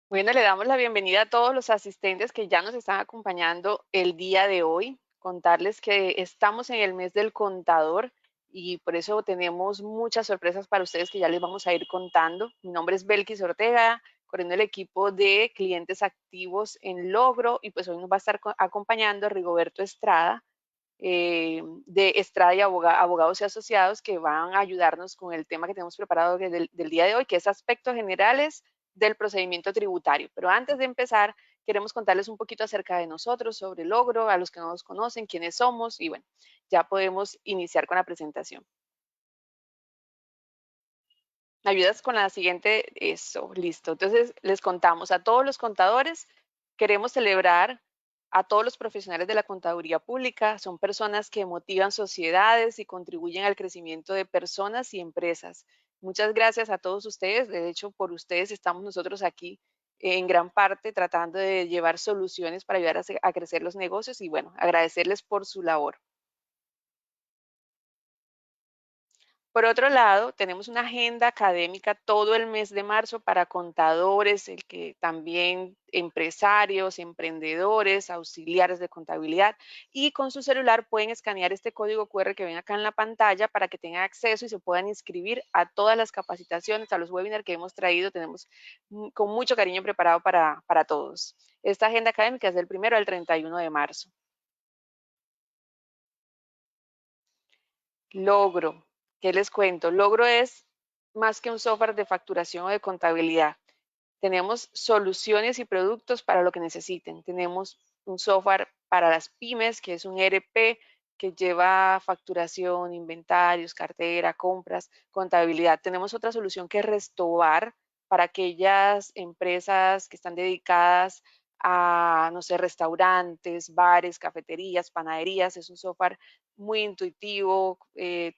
Bueno, le damos la bienvenida a todos los asistentes que ya nos están acompañando el día de hoy. Contarles que estamos en el mes del contador y por eso tenemos muchas sorpresas para ustedes que ya les vamos a ir contando. Mi nombre es Belkis Ortega, coordino el equipo de clientes activos en Logro y pues hoy nos va a estar acompañando Rigoberto Estrada, de Estrada y Abogados y Asociados, que van a ayudarnos con el tema que tenemos preparado del día de hoy, que es aspectos generales del procedimiento tributario. Pero antes de empezar, queremos contarles un poquito acerca de nosotros, sobre Logro, a los que no nos conocen, quiénes somos, y bueno, ya podemos iniciar con la presentación. ¿Me ayudas con la siguiente? Eso, listo. Entonces, les contamos a todos los contadores, queremos celebrar a todos los profesionales de la contaduría pública. Son personas que motivan sociedades y contribuyen al crecimiento de personas y empresas. Muchas gracias a todos ustedes. De hecho, por ustedes estamos nosotros aquí en gran parte tratando de llevar soluciones para ayudar a crecer los negocios y bueno, agradecerles por su labor. Por otro lado, tenemos una agenda académica todo el mes de marzo para contadores, el que también empresarios, emprendedores, auxiliares de contabilidad y con su celular pueden escanear este código QR que ven acá en la pantalla para que tengan acceso y se puedan inscribir a todas las capacitaciones, a los webinars que hemos traído. Tenemos con mucho cariño preparado para todos. Esta agenda académica es del 1 al 31 de marzo. Logro, ¿qué les cuento? Logro es más que un software de facturación o de contabilidad. Tenemos soluciones y productos para lo que necesiten. Tenemos un software para las pymes, que es un ERP que lleva facturación, inventarios, cartera, compras, contabilidad. Tenemos otra solución que es Restobar para aquellas empresas que están dedicadas a, no sé, restaurantes, bares, cafeterías, panaderías. Es un software muy intuitivo,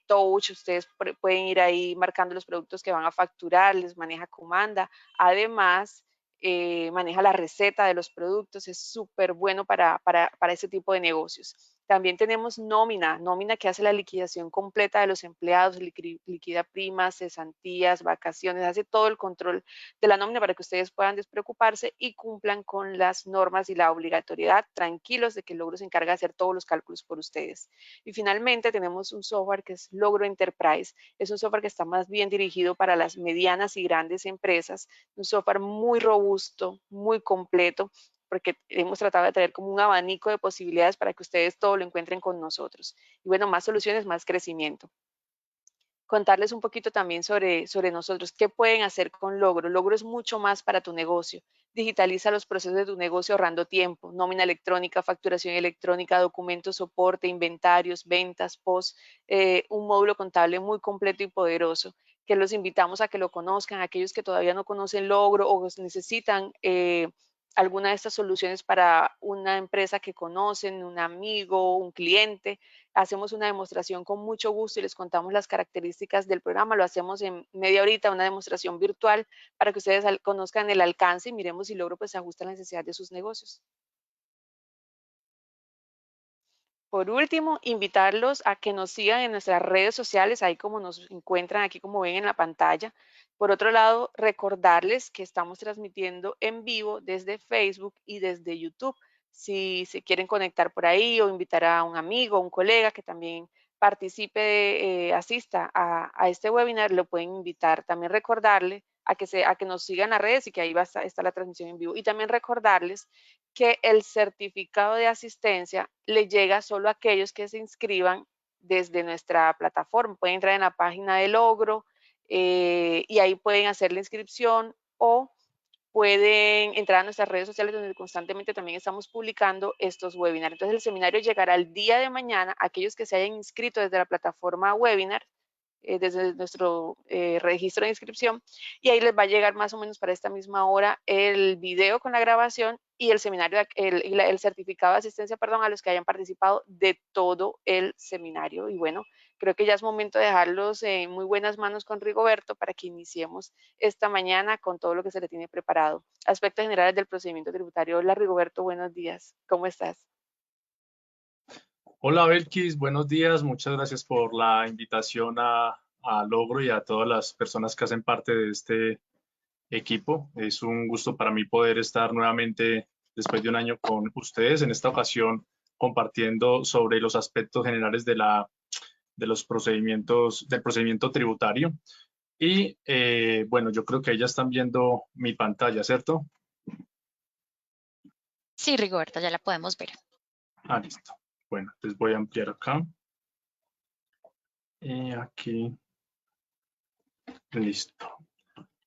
touch. Ustedes pueden ir ahí marcando los productos que van a facturar, les maneja comanda. Además, maneja la receta de los productos, es súper bueno para ese tipo de negocios. También tenemos nómina que hace la liquidación completa de los empleados, liquida primas, cesantías, vacaciones, hace todo el control de la nómina para que ustedes puedan despreocuparse y cumplan con las normas y la obligatoriedad, tranquilos de que Logro se encarga de hacer todos los cálculos por ustedes. Y finalmente tenemos un software que es Logro Enterprise, es un software que está más bien dirigido para las medianas y grandes empresas, un software muy robusto, muy completo, porque hemos tratado de tener como un abanico de posibilidades para que ustedes todo lo encuentren con nosotros. Y bueno, más soluciones, más crecimiento. Contarles un poquito también sobre nosotros, qué pueden hacer con Logro. Logro es mucho más para tu negocio. Digitaliza los procesos de tu negocio ahorrando tiempo, nómina electrónica, facturación electrónica, documentos, soporte, inventarios, ventas, post, un módulo contable muy completo y poderoso, que los invitamos a que lo conozcan, aquellos que todavía no conocen Logro o necesitan alguna de estas soluciones para una empresa que conocen, un amigo, un cliente. Hacemos una demostración con mucho gusto y les contamos las características del programa. Lo hacemos en media horita, una demostración virtual para que ustedes conozcan el alcance y miremos si Logro pues se ajusta a la necesidad de sus negocios. Por último, invitarlos a que nos sigan en nuestras redes sociales, ahí como nos encuentran, aquí como ven en la pantalla. Por otro lado, recordarles que estamos transmitiendo en vivo desde Facebook y desde YouTube. Si se quieren conectar por ahí o invitar a un amigo, un colega que también participe, asista a este webinar, lo pueden invitar. También recordarle a que nos sigan las redes y que ahí va a estar la transmisión en vivo. Y también recordarles que el certificado de asistencia le llega solo a aquellos que se inscriban desde nuestra plataforma. Pueden entrar en la página de Logro y ahí pueden hacer la inscripción o pueden entrar a nuestras redes sociales donde constantemente también estamos publicando estos webinars. Entonces el seminario llegará el día de mañana a aquellos que se hayan inscrito desde la plataforma webinar, desde nuestro registro de inscripción, y ahí les va a llegar más o menos para esta misma hora el video con la grabación y el seminario, el certificado de asistencia, perdón, a los que hayan participado de todo el seminario. Y bueno, creo que ya es momento de dejarlos en muy buenas manos con Rigoberto para que iniciemos esta mañana con todo lo que se le tiene preparado. Aspectos generales del procedimiento tributario. Hola Rigoberto, buenos días. ¿Cómo estás? Hola Belkis, buenos días. Muchas gracias por la invitación a Logro y a todas las personas que hacen parte de este equipo. Es un gusto para mí poder estar nuevamente después de un año con ustedes, en esta ocasión compartiendo sobre los aspectos generales de los procedimientos, del procedimiento tributario. Y bueno, yo creo que ya están viendo mi pantalla, ¿cierto? Sí, Rigoberta, ya la podemos ver. Ah, listo. Bueno, entonces voy a ampliar acá. Y aquí. Listo.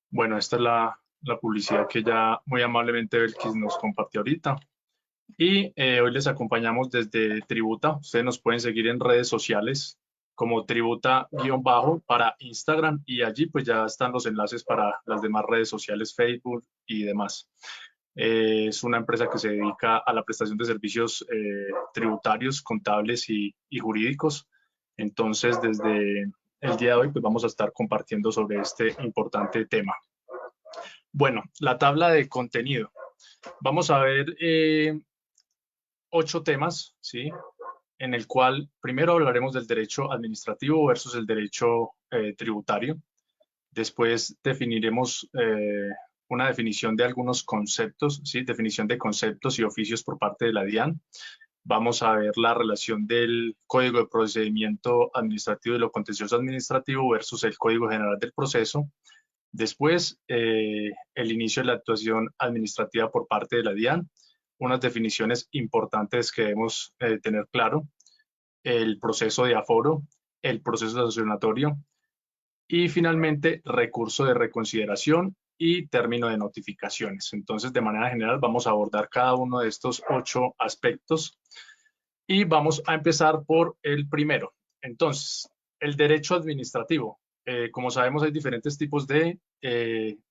Bueno, esta es la publicidad que ya muy amablemente Belkis nos compartió ahorita. Y hoy les acompañamos desde Tributa. Ustedes nos pueden seguir en redes sociales como Tributa-bajo para Instagram, y allí pues ya están los enlaces para las demás redes sociales, Facebook y demás. Es una empresa que se dedica a la prestación de servicios tributarios, contables y jurídicos. Entonces, desde el día de hoy pues vamos a estar compartiendo sobre este importante tema. Bueno, la tabla de contenido. Vamos a ver 8 temas, ¿sí? En el cual primero hablaremos del derecho administrativo versus el derecho tributario. Después definiremos una definición de algunos conceptos, ¿sí? Definición de conceptos y oficios por parte de la DIAN. Vamos a ver la relación del Código de Procedimiento Administrativo y lo Contencioso Administrativo versus el Código General del Proceso. Después, el inicio de la actuación administrativa por parte de la DIAN, unas definiciones importantes que debemos tener claro, el proceso de aforo, el proceso sancionatorio y finalmente recurso de reconsideración y término de notificaciones. Entonces, de manera general, vamos a abordar cada uno de estos 8 aspectos y vamos a empezar por el primero. Entonces, el derecho administrativo. Como sabemos, hay diferentes tipos de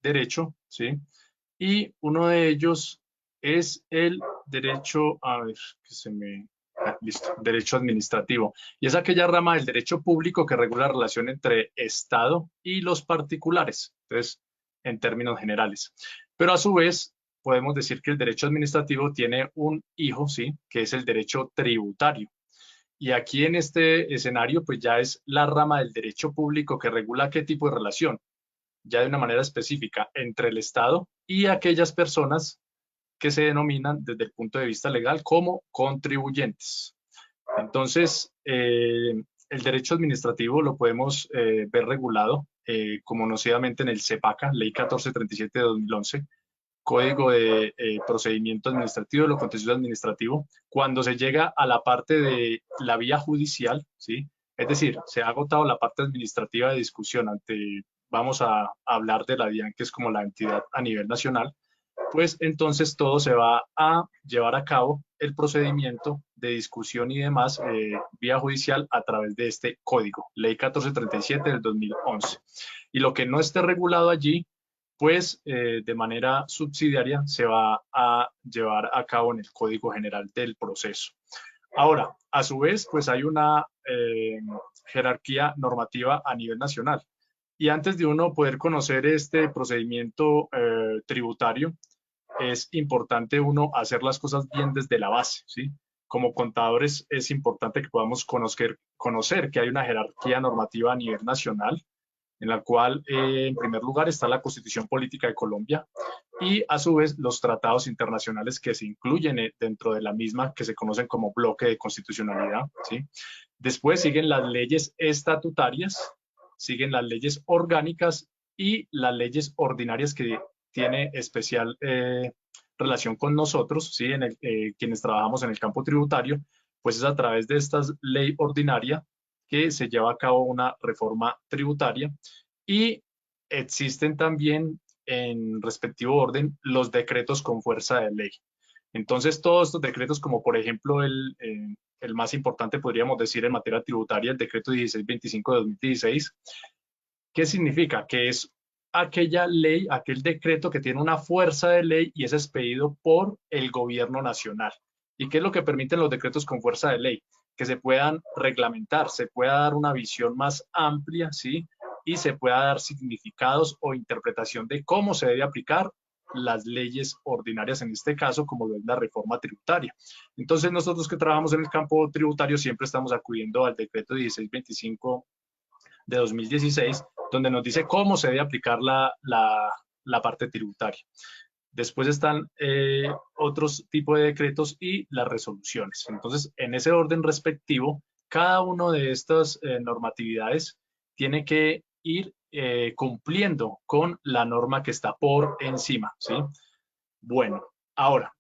derecho, ¿sí? Y uno de ellos es el derecho, a ver, que se me... listo, derecho administrativo. Y es aquella rama del derecho público que regula la relación entre Estado y los particulares, entonces, en términos generales. Pero a su vez, podemos decir que el derecho administrativo tiene un hijo, ¿sí? Que es el derecho tributario. Y aquí en este escenario, pues ya es la rama del derecho público que regula qué tipo de relación, ya de una manera específica, entre el Estado y aquellas personas que se denominan desde el punto de vista legal como contribuyentes. Entonces, el derecho administrativo lo podemos ver regulado conocidamente en el CEPACA, Ley 1437 de 2011, Código de Procedimiento Administrativo, lo contencioso administrativo, cuando se llega a la parte de la vía judicial, ¿sí? Es decir, se ha agotado la parte administrativa de discusión vamos a hablar de la DIAN, que es como la entidad a nivel nacional, pues entonces todo se va a llevar a cabo el procedimiento de discusión y demás vía judicial a través de este código, Ley 1437 del 2011. Y lo que no esté regulado allí, pues de manera subsidiaria se va a llevar a cabo en el Código General del Proceso. Ahora, a su vez, pues hay una jerarquía normativa a nivel nacional. Y antes de uno poder conocer este procedimiento tributario, es importante uno hacer las cosas bien desde la base, ¿sí? Como contadores es importante que podamos conocer que hay una jerarquía normativa a nivel nacional, en la cual en primer lugar está la Constitución Política de Colombia y a su vez los tratados internacionales que se incluyen dentro de la misma, que se conocen como bloque de constitucionalidad, ¿sí? Después siguen las leyes estatutarias, siguen las leyes orgánicas y las leyes ordinarias que tiene especial relación con nosotros, ¿sí? Quienes trabajamos en el campo tributario, pues es a través de esta ley ordinaria que se lleva a cabo una reforma tributaria y existen también en respectivo orden los decretos con fuerza de ley. Entonces, todos estos decretos, como por ejemplo el más importante, podríamos decir en materia tributaria, el decreto 1625 de 2016, ¿qué significa? Que es aquella ley, aquel decreto que tiene una fuerza de ley y es expedido por el gobierno nacional. ¿Y qué es lo que permiten los decretos con fuerza de ley? Que se puedan reglamentar, se pueda dar una visión más amplia, ¿sí? Y se pueda dar significados o interpretación de cómo se debe aplicar las leyes ordinarias, en este caso, como es la reforma tributaria. Entonces, nosotros que trabajamos en el campo tributario siempre estamos acudiendo al decreto 1625 de 2016, donde nos dice cómo se debe aplicar la parte tributaria. Después están otros tipos de decretos y las resoluciones. Entonces, en ese orden respectivo, cada una de estas normatividades tiene que ir cumpliendo con la norma que está por encima, ¿sí? Bueno, ahora,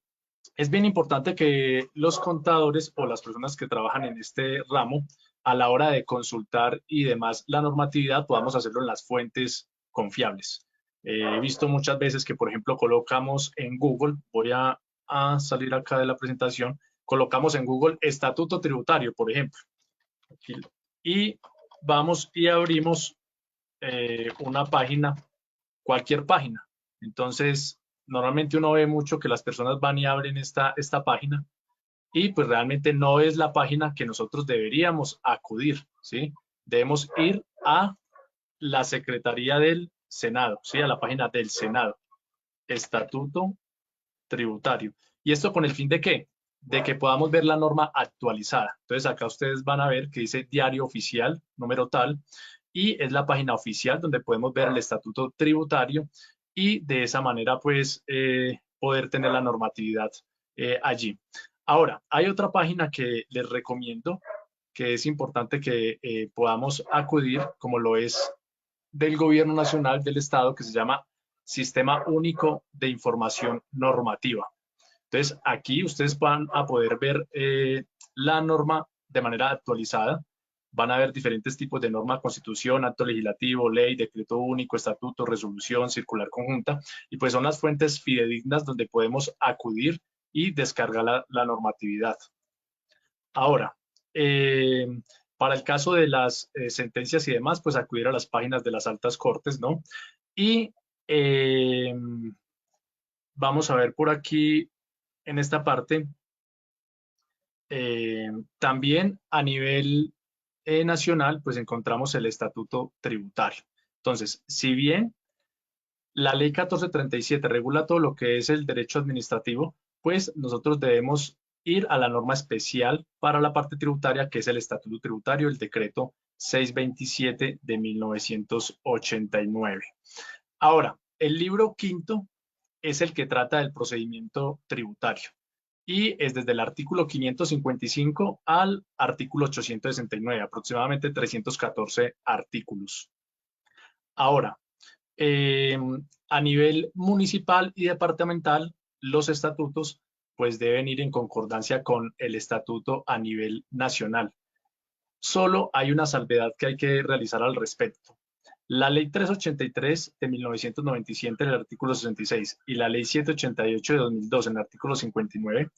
es bien importante que los contadores o las personas que trabajan en este ramo, a la hora de consultar y demás la normatividad, podamos hacerlo en las fuentes confiables. He visto muchas veces que, por ejemplo, colocamos en Google, voy a salir acá de la presentación, colocamos en Google estatuto tributario, por ejemplo, y vamos y abrimos una página, cualquier página. Entonces, normalmente uno ve mucho que las personas van y abren esta página y pues realmente no es la página que nosotros deberíamos acudir, ¿sí? Debemos ir a la Secretaría del Senado, ¿sí? A la página del Senado, Estatuto Tributario. ¿Y esto con el fin de qué? De que podamos ver la norma actualizada. Entonces acá ustedes van a ver que dice Diario Oficial, número tal, y es la página oficial donde podemos ver el estatuto tributario y de esa manera pues poder tener la normatividad allí. Ahora, hay otra página que les recomiendo que es importante que podamos acudir, como lo es del Gobierno Nacional del Estado, que se llama Sistema Único de Información Normativa. Entonces, aquí ustedes van a poder ver la norma de manera actualizada. Van a ver diferentes tipos de norma, constitución, acto legislativo, ley, decreto único, estatuto, resolución, circular conjunta. Y pues son las fuentes fidedignas donde podemos acudir y descargar la normatividad. Ahora, para el caso de las sentencias y demás, pues acudir a las páginas de las altas cortes, ¿no? Y vamos a ver por aquí, en esta parte, también a nivel nacional, pues encontramos el estatuto tributario. Entonces, si bien la ley 1437 regula todo lo que es el derecho administrativo, pues nosotros debemos ir a la norma especial para la parte tributaria, que es el estatuto tributario, el decreto 627 de 1989. Ahora, el libro quinto es el que trata del procedimiento tributario y es desde el artículo 555 al artículo 869, aproximadamente 314 artículos. Ahora, a nivel municipal y departamental, los estatutos pues deben ir en concordancia con el estatuto a nivel nacional. Solo hay una salvedad que hay que realizar al respecto. La ley 383 de 1997 en el artículo 66 y la ley 788 de 2002 en el artículo 59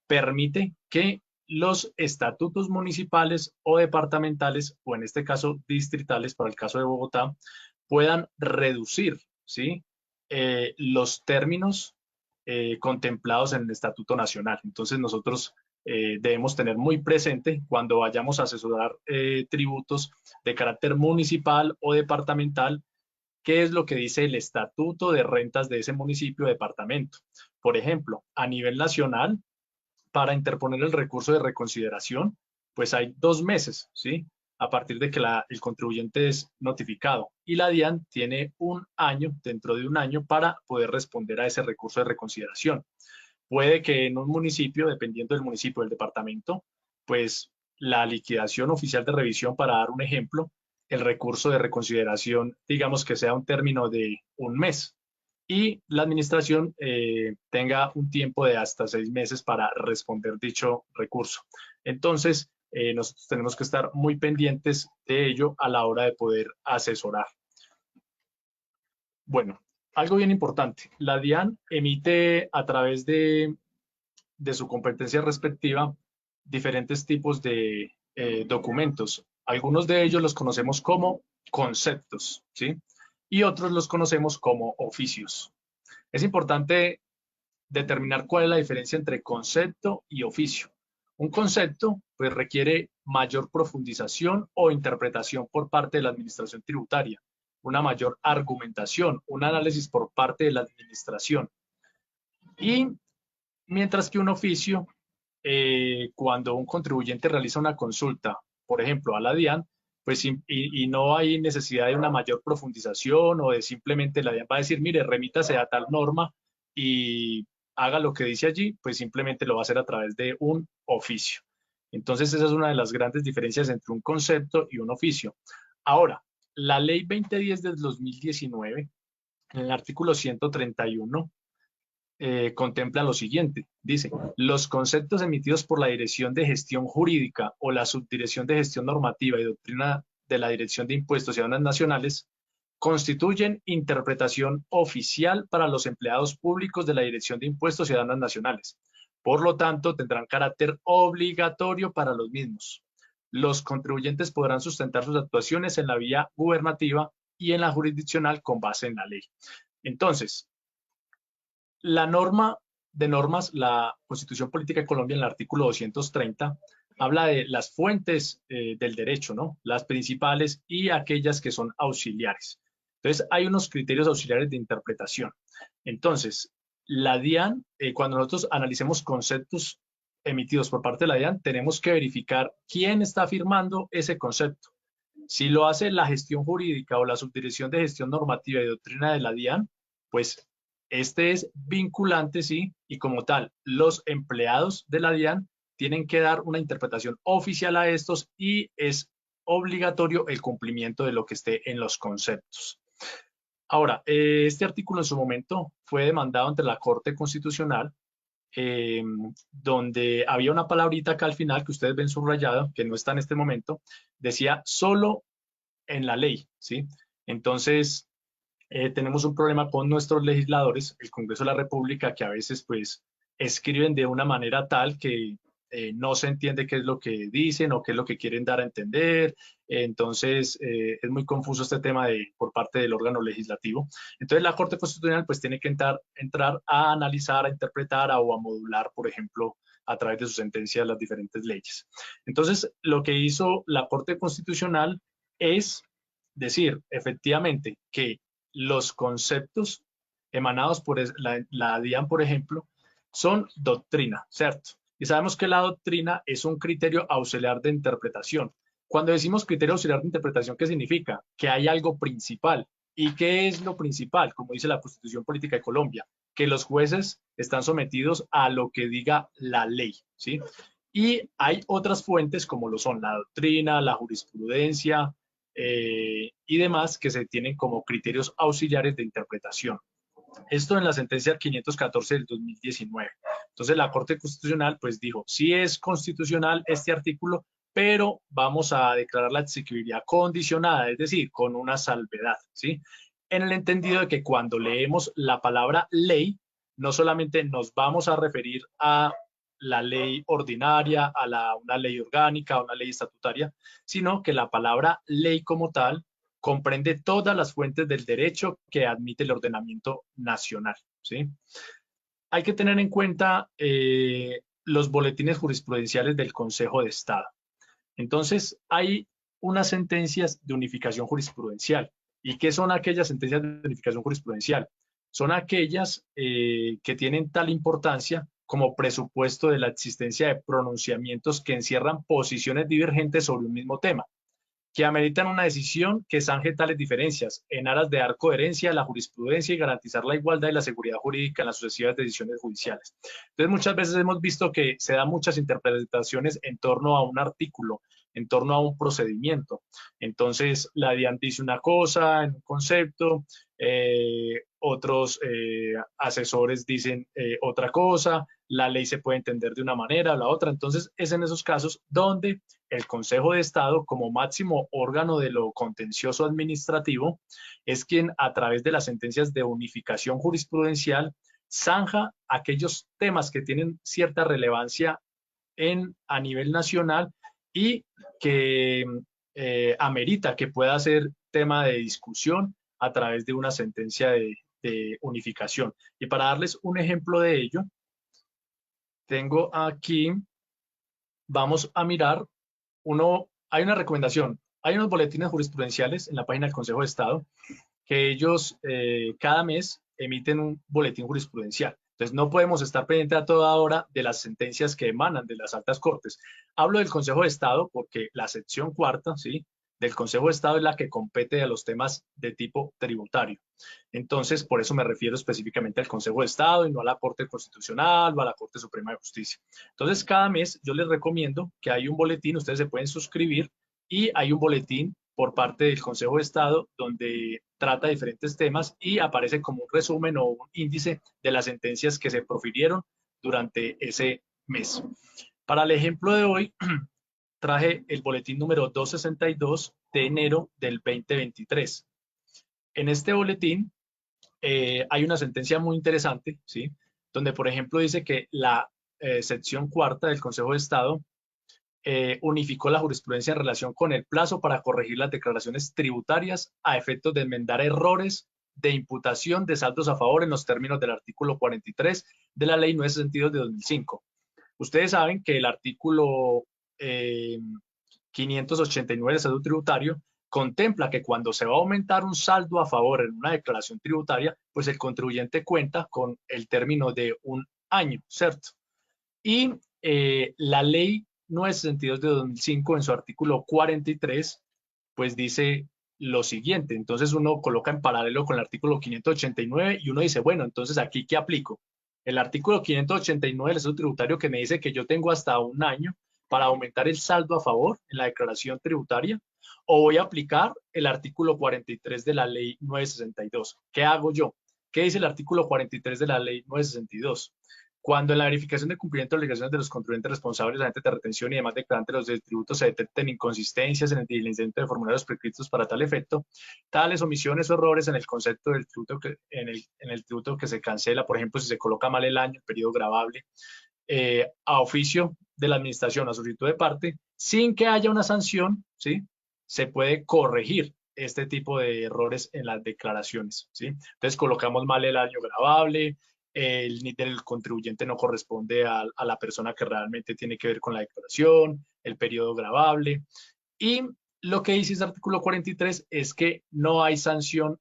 permite que los estatutos municipales o departamentales, o en este caso distritales para el caso de Bogotá, puedan reducir, ¿sí? Los términos contemplados en el Estatuto Nacional. Entonces nosotros debemos tener muy presente cuando vayamos a asesorar tributos de carácter municipal o departamental, qué es lo que dice el Estatuto de Rentas de ese municipio o departamento. Por ejemplo, a nivel nacional, para interponer el recurso de reconsideración, pues hay 2 meses, ¿sí? A partir de que el contribuyente es notificado. Y la DIAN tiene 1 año, dentro de 1 año, para poder responder a ese recurso de reconsideración. Puede que en un municipio, dependiendo del municipio o del departamento, pues la liquidación oficial de revisión, para dar un ejemplo, el recurso de reconsideración, digamos que sea un término de 1 mes y la administración tenga un tiempo de hasta 6 meses para responder dicho recurso. Entonces, nosotros tenemos que estar muy pendientes de ello a la hora de poder asesorar. Bueno, algo bien importante, la DIAN emite a través de su competencia respectiva diferentes tipos de documentos. Algunos de ellos los conocemos como conceptos, ¿sí? Y otros los conocemos como oficios. Es importante determinar cuál es la diferencia entre concepto y oficio. Un concepto pues requiere mayor profundización o interpretación por parte de la administración tributaria, una mayor argumentación, un análisis por parte de la administración. Y mientras que un oficio, cuando un contribuyente realiza una consulta, por ejemplo, a la DIAN, pues, y no hay necesidad de una mayor profundización o de simplemente la DIAN va a decir, mire, remítase a tal norma y haga lo que dice allí, pues simplemente lo va a hacer a través de un oficio. Entonces, esa es una de las grandes diferencias entre un concepto y un oficio. Ahora, la ley 2010 del 2019, en el artículo 131, contempla lo siguiente. Dice, los conceptos emitidos por la Dirección de Gestión Jurídica o la Subdirección de Gestión Normativa y Doctrina de la Dirección de Impuestos y Aduanas Nacionales constituyen interpretación oficial para los empleados públicos de la Dirección de Impuestos y Aduanas Nacionales. Por lo tanto, tendrán carácter obligatorio para los mismos. Los contribuyentes podrán sustentar sus actuaciones en la vía gubernativa y en la jurisdiccional con base en la ley. Entonces, la norma de normas, la Constitución Política de Colombia, en el artículo 230, habla de las fuentes del derecho, ¿no? Las principales y aquellas que son auxiliares. Entonces, hay unos criterios auxiliares de interpretación. Entonces, la DIAN, cuando nosotros analicemos conceptos emitidos por parte de la DIAN, tenemos que verificar quién está firmando ese concepto. Si lo hace la gestión jurídica o la subdirección de gestión normativa y doctrina de la DIAN, pues este es vinculante, sí, y como tal, los empleados de la DIAN tienen que dar una interpretación oficial a estos y es obligatorio el cumplimiento de lo que esté en los conceptos. Ahora, este artículo en su momento fue demandado ante la Corte Constitucional, donde había una palabrita acá al final que ustedes ven subrayado, que no está en este momento, decía solo en la ley, ¿sí? Entonces, tenemos un problema con nuestros legisladores, el Congreso de la República, que a veces pues escriben de una manera tal que no se entiende qué es lo que dicen o qué es lo que quieren dar a entender. Entonces, es muy confuso este tema por parte del órgano legislativo. Entonces, la Corte Constitucional pues tiene que entrar a analizar, a interpretar o a modular, por ejemplo, a través de su sentencia las diferentes leyes. Entonces, lo que hizo la Corte Constitucional es decir, efectivamente, que los conceptos emanados por la DIAN, por ejemplo, son doctrina, ¿cierto? Y sabemos que la doctrina es un criterio auxiliar de interpretación. Cuando decimos criterio auxiliar de interpretación, ¿qué significa? Que hay algo principal. ¿Y qué es lo principal? Como dice la Constitución Política de Colombia, que los jueces están sometidos a lo que diga la ley, ¿sí? Y hay otras fuentes como lo son la doctrina, la jurisprudencia, y demás que se tienen como criterios auxiliares de interpretación. Esto en la sentencia 514 del 2019. Entonces la Corte Constitucional pues dijo, sí es constitucional este artículo, pero vamos a declarar la exequibilidad condicionada, es decir, con una salvedad, ¿sí? En el entendido de que cuando leemos la palabra ley, no solamente nos vamos a referir a la ley ordinaria, a una ley orgánica, a una ley estatutaria, sino que la palabra ley como tal comprende todas las fuentes del derecho que admite el ordenamiento nacional, ¿sí? Hay que tener en cuenta los boletines jurisprudenciales del Consejo de Estado. Entonces, hay unas sentencias de unificación jurisprudencial. ¿Y qué son aquellas sentencias de unificación jurisprudencial? Son aquellas que tienen tal importancia como presupuesto de la existencia de pronunciamientos que encierran posiciones divergentes sobre un mismo tema, que ameritan una decisión que zanje tales diferencias en aras de dar coherencia a la jurisprudencia y garantizar la igualdad y la seguridad jurídica en las sucesivas decisiones judiciales. Entonces, muchas veces hemos visto que se dan muchas interpretaciones en torno a un artículo, en torno a un procedimiento. Entonces, la DIAN dice una cosa en un concepto, otros asesores dicen otra cosa, la ley se puede entender de una manera o la otra. Entonces, es en esos casos donde el Consejo de Estado, como máximo órgano de lo contencioso administrativo, es quien a través de las sentencias de unificación jurisprudencial zanja aquellos temas que tienen cierta relevancia a nivel nacional y que amerita que pueda ser tema de discusión a través de una sentencia de unificación. Y para darles un ejemplo de ello, tengo aquí, vamos a mirar, hay una recomendación, hay unos boletines jurisprudenciales en la página del Consejo de Estado que ellos cada mes emiten un boletín jurisprudencial. Entonces no podemos estar pendientes a toda hora de las sentencias que emanan de las altas cortes. Hablo del Consejo de Estado porque la sección cuarta, ¿sí?, del Consejo de Estado es la que compete a los temas de tipo tributario. Entonces, por eso me refiero específicamente al Consejo de Estado y no a la Corte Constitucional o a la Corte Suprema de Justicia. Entonces, cada mes yo les recomiendo que hay un boletín, ustedes se pueden suscribir y hay un boletín por parte del Consejo de Estado donde trata diferentes temas y aparece como un resumen o un índice de las sentencias que se profirieron durante ese mes. Para el ejemplo de hoy, traje el boletín número 262 de enero del 2023. En este boletín hay una sentencia muy interesante, ¿sí? Donde, por ejemplo, dice que la sección cuarta del Consejo de Estado unificó la jurisprudencia en relación con el plazo para corregir las declaraciones tributarias a efectos de enmendar errores de imputación de saldos a favor en los términos del artículo 43 de la Ley 962 de 2005. Ustedes saben que el artículo 589 del Estatuto Tributario contempla que cuando se va a aumentar un saldo a favor en una declaración tributaria, pues el contribuyente cuenta con el término de un año, ¿cierto? Y la Ley 962 de 2005 en su artículo 43, pues dice lo siguiente. Entonces uno coloca en paralelo con el artículo 589 y uno dice, bueno, entonces aquí ¿qué aplico? El artículo 589 del Estatuto Tributario que me dice que yo tengo hasta un año para aumentar el saldo a favor en la declaración tributaria, o voy a aplicar el artículo 43 de la Ley 962. ¿Qué hago yo? ¿Qué dice el artículo 43 de la Ley 962? Cuando en la verificación de cumplimiento de obligaciones de los contribuyentes responsables, agentes de retención y demás declarantes de los tributos se detecten inconsistencias en el diligenciamiento de formularios prescritos para tal efecto, tales omisiones o errores en el concepto del tributo en el tributo que se cancela, por ejemplo, si se coloca mal el año, el periodo gravable, a oficio de la administración a solicitud de parte, sin que haya una sanción, ¿sí? Se puede corregir este tipo de errores en las declaraciones, ¿sí? Entonces colocamos mal el año gravable, el NIT del contribuyente no corresponde a la persona que realmente tiene que ver con la declaración, el periodo gravable. Y lo que dice ese artículo 43 es que no hay sanción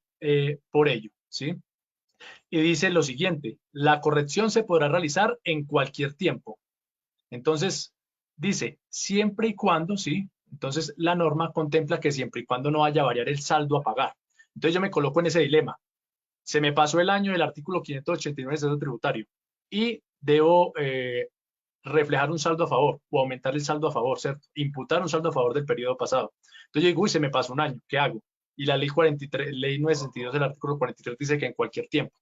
por ello, ¿sí? Y dice lo siguiente, la corrección se podrá realizar en cualquier tiempo. Entonces, dice, siempre y cuando, ¿sí? Entonces, la norma contempla que siempre y cuando no vaya a variar el saldo a pagar. Entonces, yo me coloco en ese dilema. Se me pasó el año del artículo 589 del Estatuto Tributario y debo reflejar un saldo a favor o aumentar el saldo a favor, ¿cierto? Imputar un saldo a favor del periodo pasado. Entonces yo digo, uy, se me pasó un año, ¿qué hago? Y la ley 43, ley 962 del artículo 43 dice que en cualquier tiempo.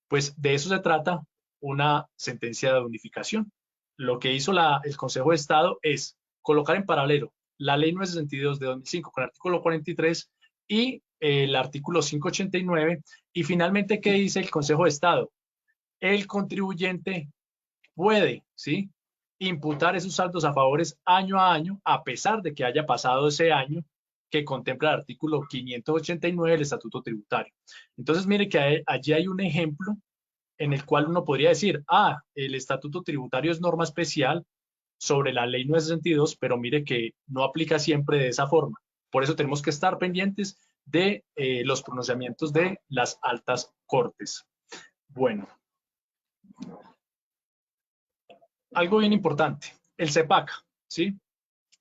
Pues de eso se trata una sentencia de unificación. Lo que hizo el Consejo de Estado es colocar en paralelo la ley 962 de 2005 con el artículo 43 y el artículo 589. Y finalmente, ¿qué dice el Consejo de Estado? El contribuyente puede, ¿sí?, imputar esos saldos a favores año a año, a pesar de que haya pasado ese año que contempla el artículo 589 del Estatuto Tributario. Entonces, mire que allí hay un ejemplo en el cual uno podría decir, el Estatuto Tributario es norma especial sobre la Ley 962, pero mire que no aplica siempre de esa forma. Por eso tenemos que estar pendientes de los pronunciamientos de las altas cortes. Bueno, algo bien importante, el CEPACA, ¿sí?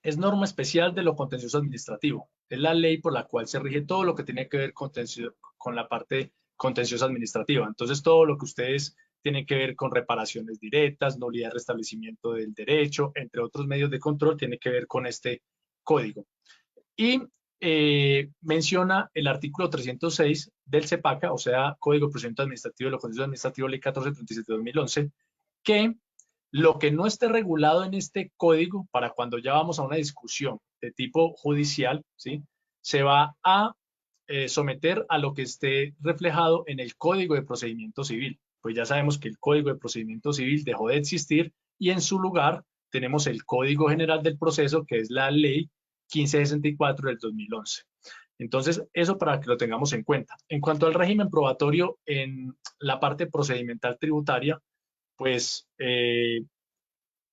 Es norma especial de lo contencioso administrativo. Es la ley por la cual se rige todo lo que tiene que ver con la parte contenciosa administrativa. Entonces, todo lo que ustedes tienen que ver con reparaciones directas, nulidad de restablecimiento del derecho, entre otros medios de control, tiene que ver con este código. Y menciona el artículo 306 del CEPACA, o sea, Código de Procedimiento Administrativo de lo Contencioso Administrativo, Ley 1437 de 2011, que lo que no esté regulado en este código, para cuando ya vamos a una discusión de tipo judicial, ¿sí?, se va a someter a lo que esté reflejado en el Código de Procedimiento Civil. Pues ya sabemos que el Código de Procedimiento Civil dejó de existir y en su lugar tenemos el Código General del Proceso, que es la Ley 1564 del 2011. Entonces, eso para que lo tengamos en cuenta. En cuanto al régimen probatorio en la parte procedimental tributaria, pues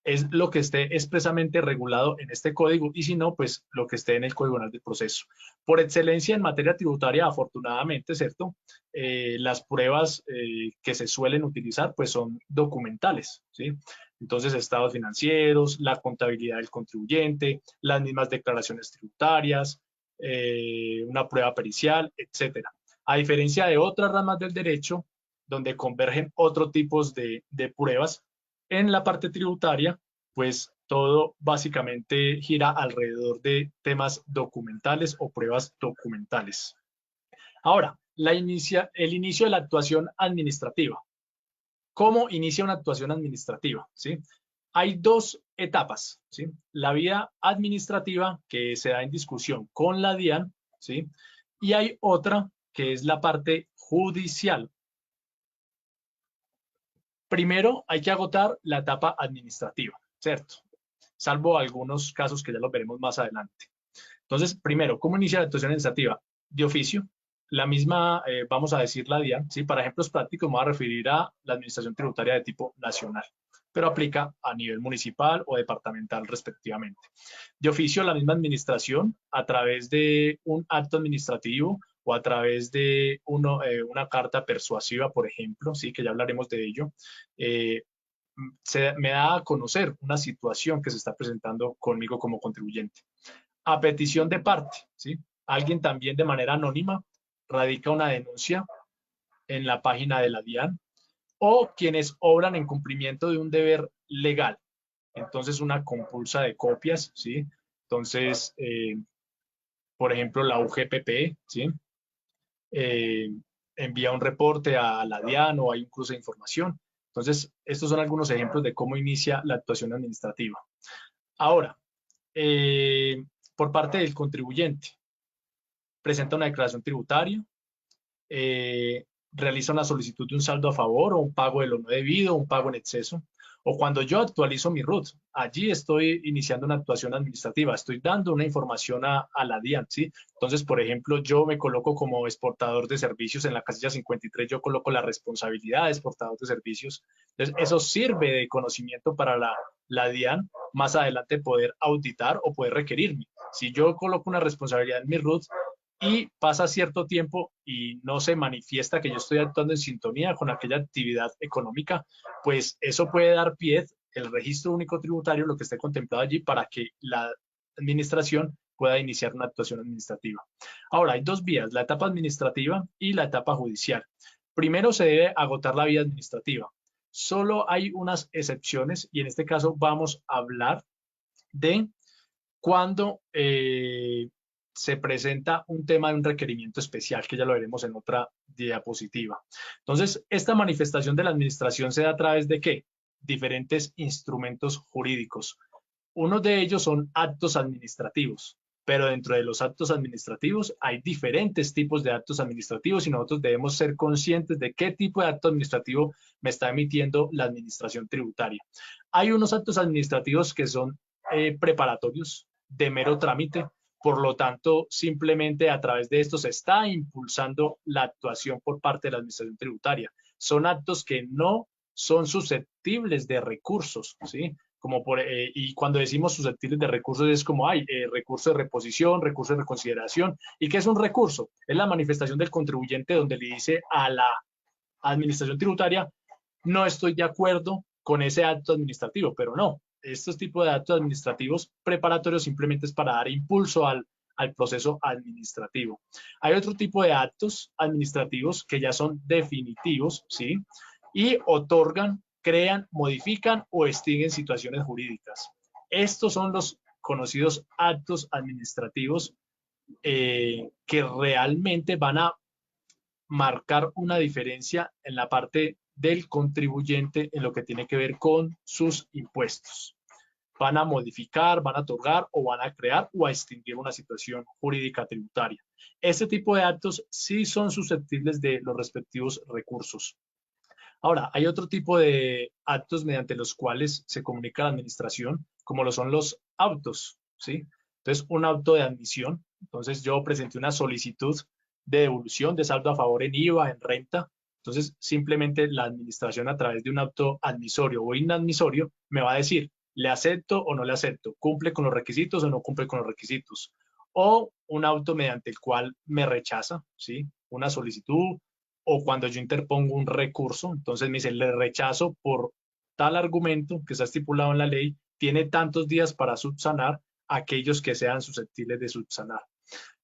es lo que esté expresamente regulado en este código y si no, pues lo que esté en el Código General del Proceso. Por excelencia en materia tributaria, afortunadamente, ¿cierto? Las pruebas que se suelen utilizar pues son documentales, ¿sí? Entonces, estados financieros, la contabilidad del contribuyente, las mismas declaraciones tributarias, una prueba pericial, etcétera. A diferencia de otras ramas del derecho, donde convergen otros tipos de pruebas, en la parte tributaria, pues todo básicamente gira alrededor de temas documentales o pruebas documentales. Ahora, el inicio de la actuación administrativa. ¿Cómo inicia una actuación administrativa? ¿Sí? Hay dos etapas, ¿sí? La vía administrativa, que se da en discusión con la DIAN, ¿sí? Y hay otra, que es la parte judicial. Primero hay que agotar la etapa administrativa, ¿cierto? Salvo algunos casos que ya los veremos más adelante. Entonces, primero, ¿cómo inicia la actuación administrativa? De oficio. La misma, vamos a decir la DIAN, ¿sí? Para ejemplos prácticos me voy a referir a la administración tributaria de tipo nacional, pero aplica a nivel municipal o departamental respectivamente. De oficio, la misma administración a través de un acto administrativo o a través de una carta persuasiva, por ejemplo, sí, que ya hablaremos de ello, me da a conocer una situación que se está presentando conmigo como contribuyente. A petición de parte, ¿sí? Alguien también de manera anónima radica una denuncia en la página de la DIAN, o quienes obran en cumplimiento de un deber legal. Entonces, una compulsa de copias, ¿sí? Entonces, por ejemplo, la UGPP, ¿sí? Envía un reporte a la DIAN o hay un cruce de información. Entonces, estos son algunos ejemplos de cómo inicia la actuación administrativa. Ahora, por parte del contribuyente, presenta una declaración tributaria, realiza una solicitud de un saldo a favor o un pago de lo no debido, un pago en exceso, o cuando yo actualizo mi RUT, allí estoy iniciando una actuación administrativa, estoy dando una información a la DIAN, ¿sí? Entonces, por ejemplo, yo me coloco como exportador de servicios en la casilla 53, yo coloco la responsabilidad de exportador de servicios. Entonces, eso sirve de conocimiento para la DIAN más adelante poder auditar o poder requerirme. Si yo coloco una responsabilidad en mi RUT, y pasa cierto tiempo y no se manifiesta que yo estoy actuando en sintonía con aquella actividad económica, pues eso puede dar pie, el registro único tributario, lo que esté contemplado allí, para que la administración pueda iniciar una actuación administrativa. Ahora, hay dos vías, la etapa administrativa y la etapa judicial. Primero se debe agotar la vía administrativa. Solo hay unas excepciones y en este caso vamos a hablar de cuando se presenta un tema de un requerimiento especial, que ya lo veremos en otra diapositiva. Entonces, esta manifestación de la administración se da a través de ¿qué? Diferentes instrumentos jurídicos. Uno de ellos son actos administrativos, pero dentro de los actos administrativos hay diferentes tipos de actos administrativos y nosotros debemos ser conscientes de qué tipo de acto administrativo me está emitiendo la administración tributaria. Hay unos actos administrativos que son preparatorios de mero trámite, por lo tanto, simplemente a través de esto se está impulsando la actuación por parte de la administración tributaria. Son actos que no son susceptibles de recursos, ¿sí? Como y cuando decimos susceptibles de recursos es como hay recurso de reposición, recurso de reconsideración. ¿Y qué es un recurso? Es la manifestación del contribuyente donde le dice a la administración tributaria, no estoy de acuerdo con ese acto administrativo, pero no. Estos tipos de actos administrativos preparatorios simplemente es para dar impulso al proceso administrativo. Hay otro tipo de actos administrativos que ya son definitivos, ¿sí? Y otorgan, crean, modifican o extinguen situaciones jurídicas. Estos son los conocidos actos administrativos que realmente van a marcar una diferencia en la parte del contribuyente en lo que tiene que ver con sus impuestos. Van a modificar, van a otorgar o van a crear o a extinguir una situación jurídica tributaria. Este tipo de actos sí son susceptibles de los respectivos recursos. Ahora, hay otro tipo de actos mediante los cuales se comunica la administración, como lo son los autos, ¿sí? Entonces, un auto de admisión. Entonces, yo presenté una solicitud de devolución de saldo a favor en IVA, en renta. Entonces, simplemente la administración a través de un auto admisorio o inadmisorio me va a decir, ¿le acepto o no le acepto? ¿Cumple con los requisitos o no cumple con los requisitos? O un auto mediante el cual me rechaza, ¿sí? Una solicitud o cuando yo interpongo un recurso, entonces me dice, le rechazo por tal argumento que está estipulado en la ley, tiene tantos días para subsanar aquellos que sean susceptibles de subsanar.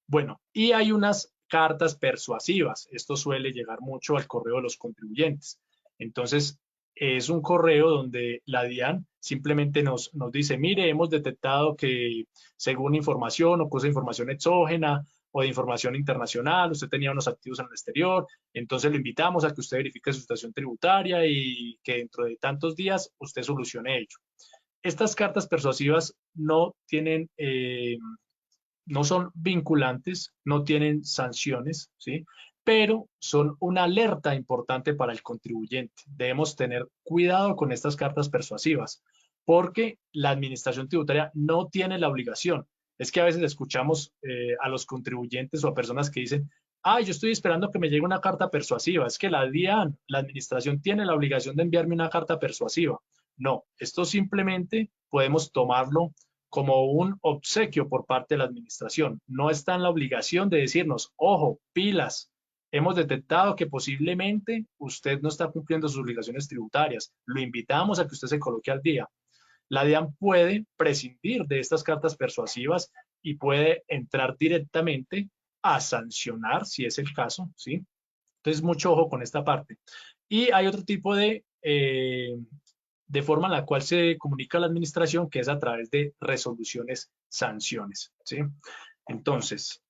Bueno, y hay unas cartas persuasivas. Esto suele llegar mucho al correo de los contribuyentes. Entonces, es un correo donde la DIAN simplemente nos dice, mire, hemos detectado que según información o cosa de información exógena o de información internacional, usted tenía unos activos en el exterior, entonces lo invitamos a que usted verifique su situación tributaria y que dentro de tantos días usted solucione ello. Estas cartas persuasivas no tienen, no son vinculantes, no tienen sanciones, ¿sí? Pero son una alerta importante para el contribuyente. Debemos tener cuidado con estas cartas persuasivas, porque la administración tributaria no tiene la obligación. Es que a veces escuchamos a los contribuyentes o a personas que dicen, yo estoy esperando que me llegue una carta persuasiva. Es que la DIAN, la administración, tiene la obligación de enviarme una carta persuasiva. No, esto simplemente podemos tomarlo como un obsequio por parte de la administración. No está en la obligación de decirnos, ojo, pilas, hemos detectado que posiblemente usted no está cumpliendo sus obligaciones tributarias. Lo invitamos a que usted se coloque al día. La DIAN puede prescindir de estas cartas persuasivas y puede entrar directamente a sancionar, si es el caso, ¿sí? Entonces, mucho ojo con esta parte. Y hay otro tipo de forma en la cual se comunica la administración, que es a través de resoluciones, sanciones, ¿sí? Entonces,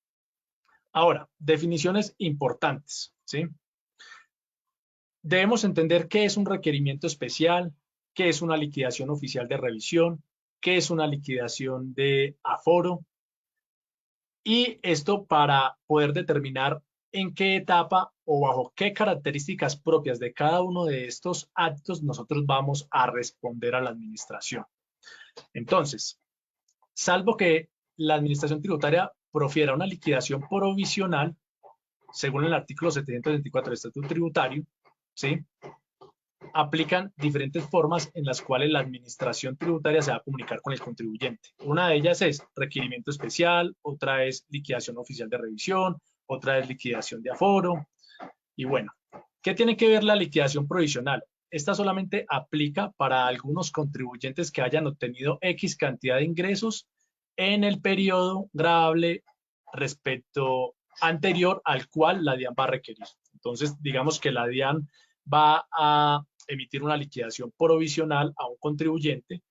ahora, definiciones importantes, ¿sí? Debemos entender qué es un requerimiento especial, qué es una liquidación oficial de revisión, qué es una liquidación de aforo, y esto para poder determinar en qué etapa o bajo qué características propias de cada uno de estos actos nosotros vamos a responder a la administración. Entonces, salvo que la administración tributaria profiera una liquidación provisional, según el artículo 724 del Estatuto Tributario, ¿sí? Aplican diferentes formas en las cuales la administración tributaria se va a comunicar con el contribuyente. Una de ellas es requerimiento especial, otra es liquidación oficial de revisión, otra es liquidación de aforo. Y bueno, ¿qué tiene que ver la liquidación provisional? Esta solamente aplica para algunos contribuyentes que hayan obtenido X cantidad de ingresos en el periodo gravable respecto anterior al cual la DIAN va a requerir. Entonces, digamos que la DIAN va a emitir una liquidación provisional a un contribuyente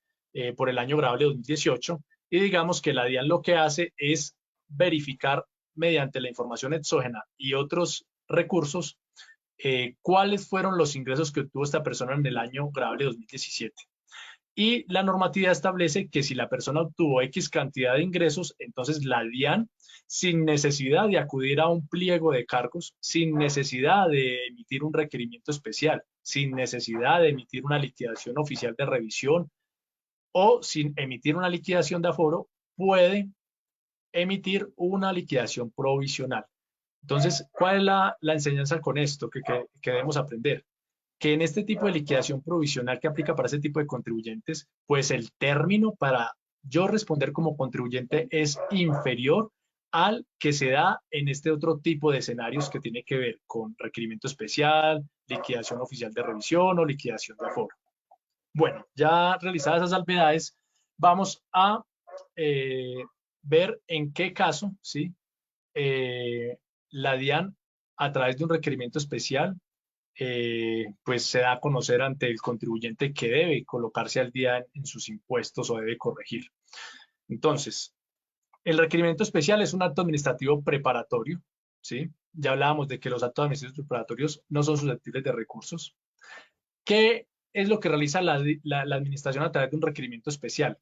por el año gravable 2018 y digamos que la DIAN lo que hace es verificar mediante la información exógena y otros recursos cuáles fueron los ingresos que obtuvo esta persona en el año gravable 2017. Y la normatividad establece que si la persona obtuvo X cantidad de ingresos, entonces la DIAN, sin necesidad de acudir a un pliego de cargos, sin necesidad de emitir un requerimiento especial, sin necesidad de emitir una liquidación oficial de revisión o sin emitir una liquidación de aforo, puede emitir una liquidación provisional. Entonces, ¿cuál es la enseñanza con esto que debemos aprender? Que en este tipo de liquidación provisional que aplica para ese tipo de contribuyentes, pues el término para yo responder como contribuyente es inferior al que se da en este otro tipo de escenarios que tiene que ver con requerimiento especial, liquidación oficial de revisión o liquidación de aforo. Bueno, ya realizadas esas salvedades, vamos a ver en qué caso, ¿sí? La DIAN, a través de un requerimiento especial, pues se da a conocer ante el contribuyente que debe colocarse al día en sus impuestos o debe corregir. Entonces, el requerimiento especial es un acto administrativo preparatorio, ¿sí? Ya hablábamos de que los actos administrativos preparatorios no son susceptibles de recursos. ¿Qué es lo que realiza la administración a través de un requerimiento especial?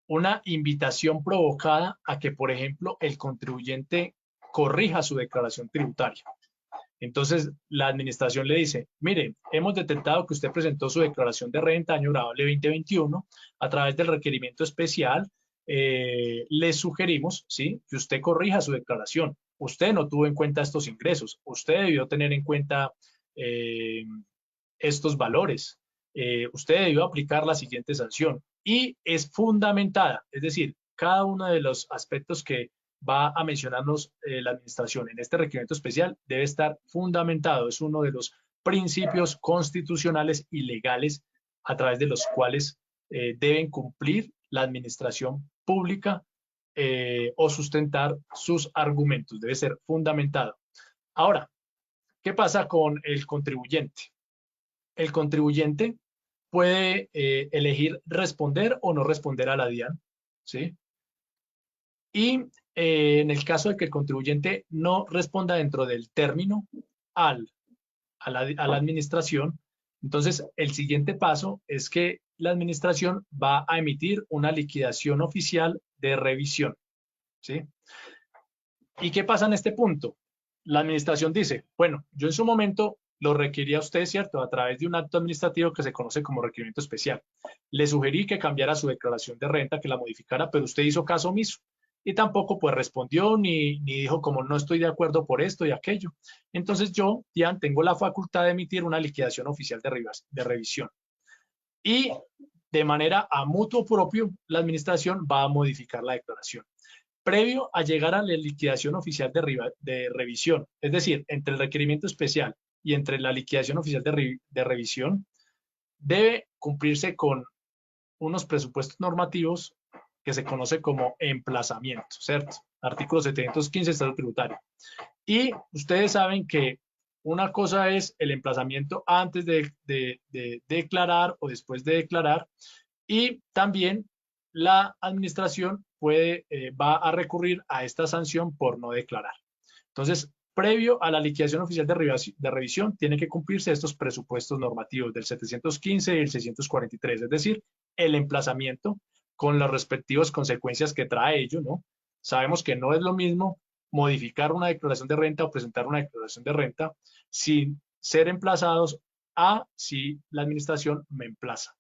Una invitación provocada a que, por ejemplo, el contribuyente corrija su declaración tributaria. Entonces, la administración le dice, mire, hemos detectado que usted presentó su declaración de renta año gravable 2021 a través del requerimiento especial. Le sugerimos, ¿sí?, que usted corrija su declaración. Usted no tuvo en cuenta estos ingresos. Usted debió tener en cuenta estos valores. Usted debió aplicar la siguiente sanción. Y es fundamentada, es decir, cada uno de los aspectos que va a mencionarnos la administración en este requerimiento especial debe estar fundamentado. Es uno de los principios constitucionales y legales a través de los cuales deben cumplir la administración pública o sustentar sus argumentos, debe ser fundamentado. Ahora, ¿qué pasa con el contribuyente? El contribuyente puede elegir responder o no responder a la DIAN, ¿sí? Y en el caso de que el contribuyente no responda dentro del término a la administración, entonces el siguiente paso es que la administración va a emitir una liquidación oficial de revisión, ¿sí? ¿Y qué pasa en este punto? La administración dice, bueno, yo en su momento lo requería a usted, ¿cierto? A través de un acto administrativo que se conoce como requerimiento especial. Le sugerí que cambiara su declaración de renta, que la modificara, pero usted hizo caso omiso. Y tampoco pues respondió ni dijo como no estoy de acuerdo por esto y aquello. Entonces yo, ya tengo la facultad de emitir una liquidación oficial de revisión. Y de manera a mutuo propio, la administración va a modificar la declaración. Previo a llegar a la liquidación oficial de revisión, es decir, entre el requerimiento especial y entre la liquidación oficial de revisión, debe cumplirse con unos presupuestos normativos que se conoce como emplazamiento, ¿cierto? Artículo 715 del Estatuto Tributario. Y ustedes saben que una cosa es el emplazamiento antes de declarar o después de declarar, y también la administración va a recurrir a esta sanción por no declarar. Entonces, previo a la liquidación oficial de revisión, tienen que cumplirse estos presupuestos normativos del 715 y el 643, es decir, el emplazamiento con las respectivas consecuencias que trae ello, ¿no? Sabemos que no es lo mismo modificar una declaración de renta o presentar una declaración de renta sin ser emplazados a si la administración me emplaza.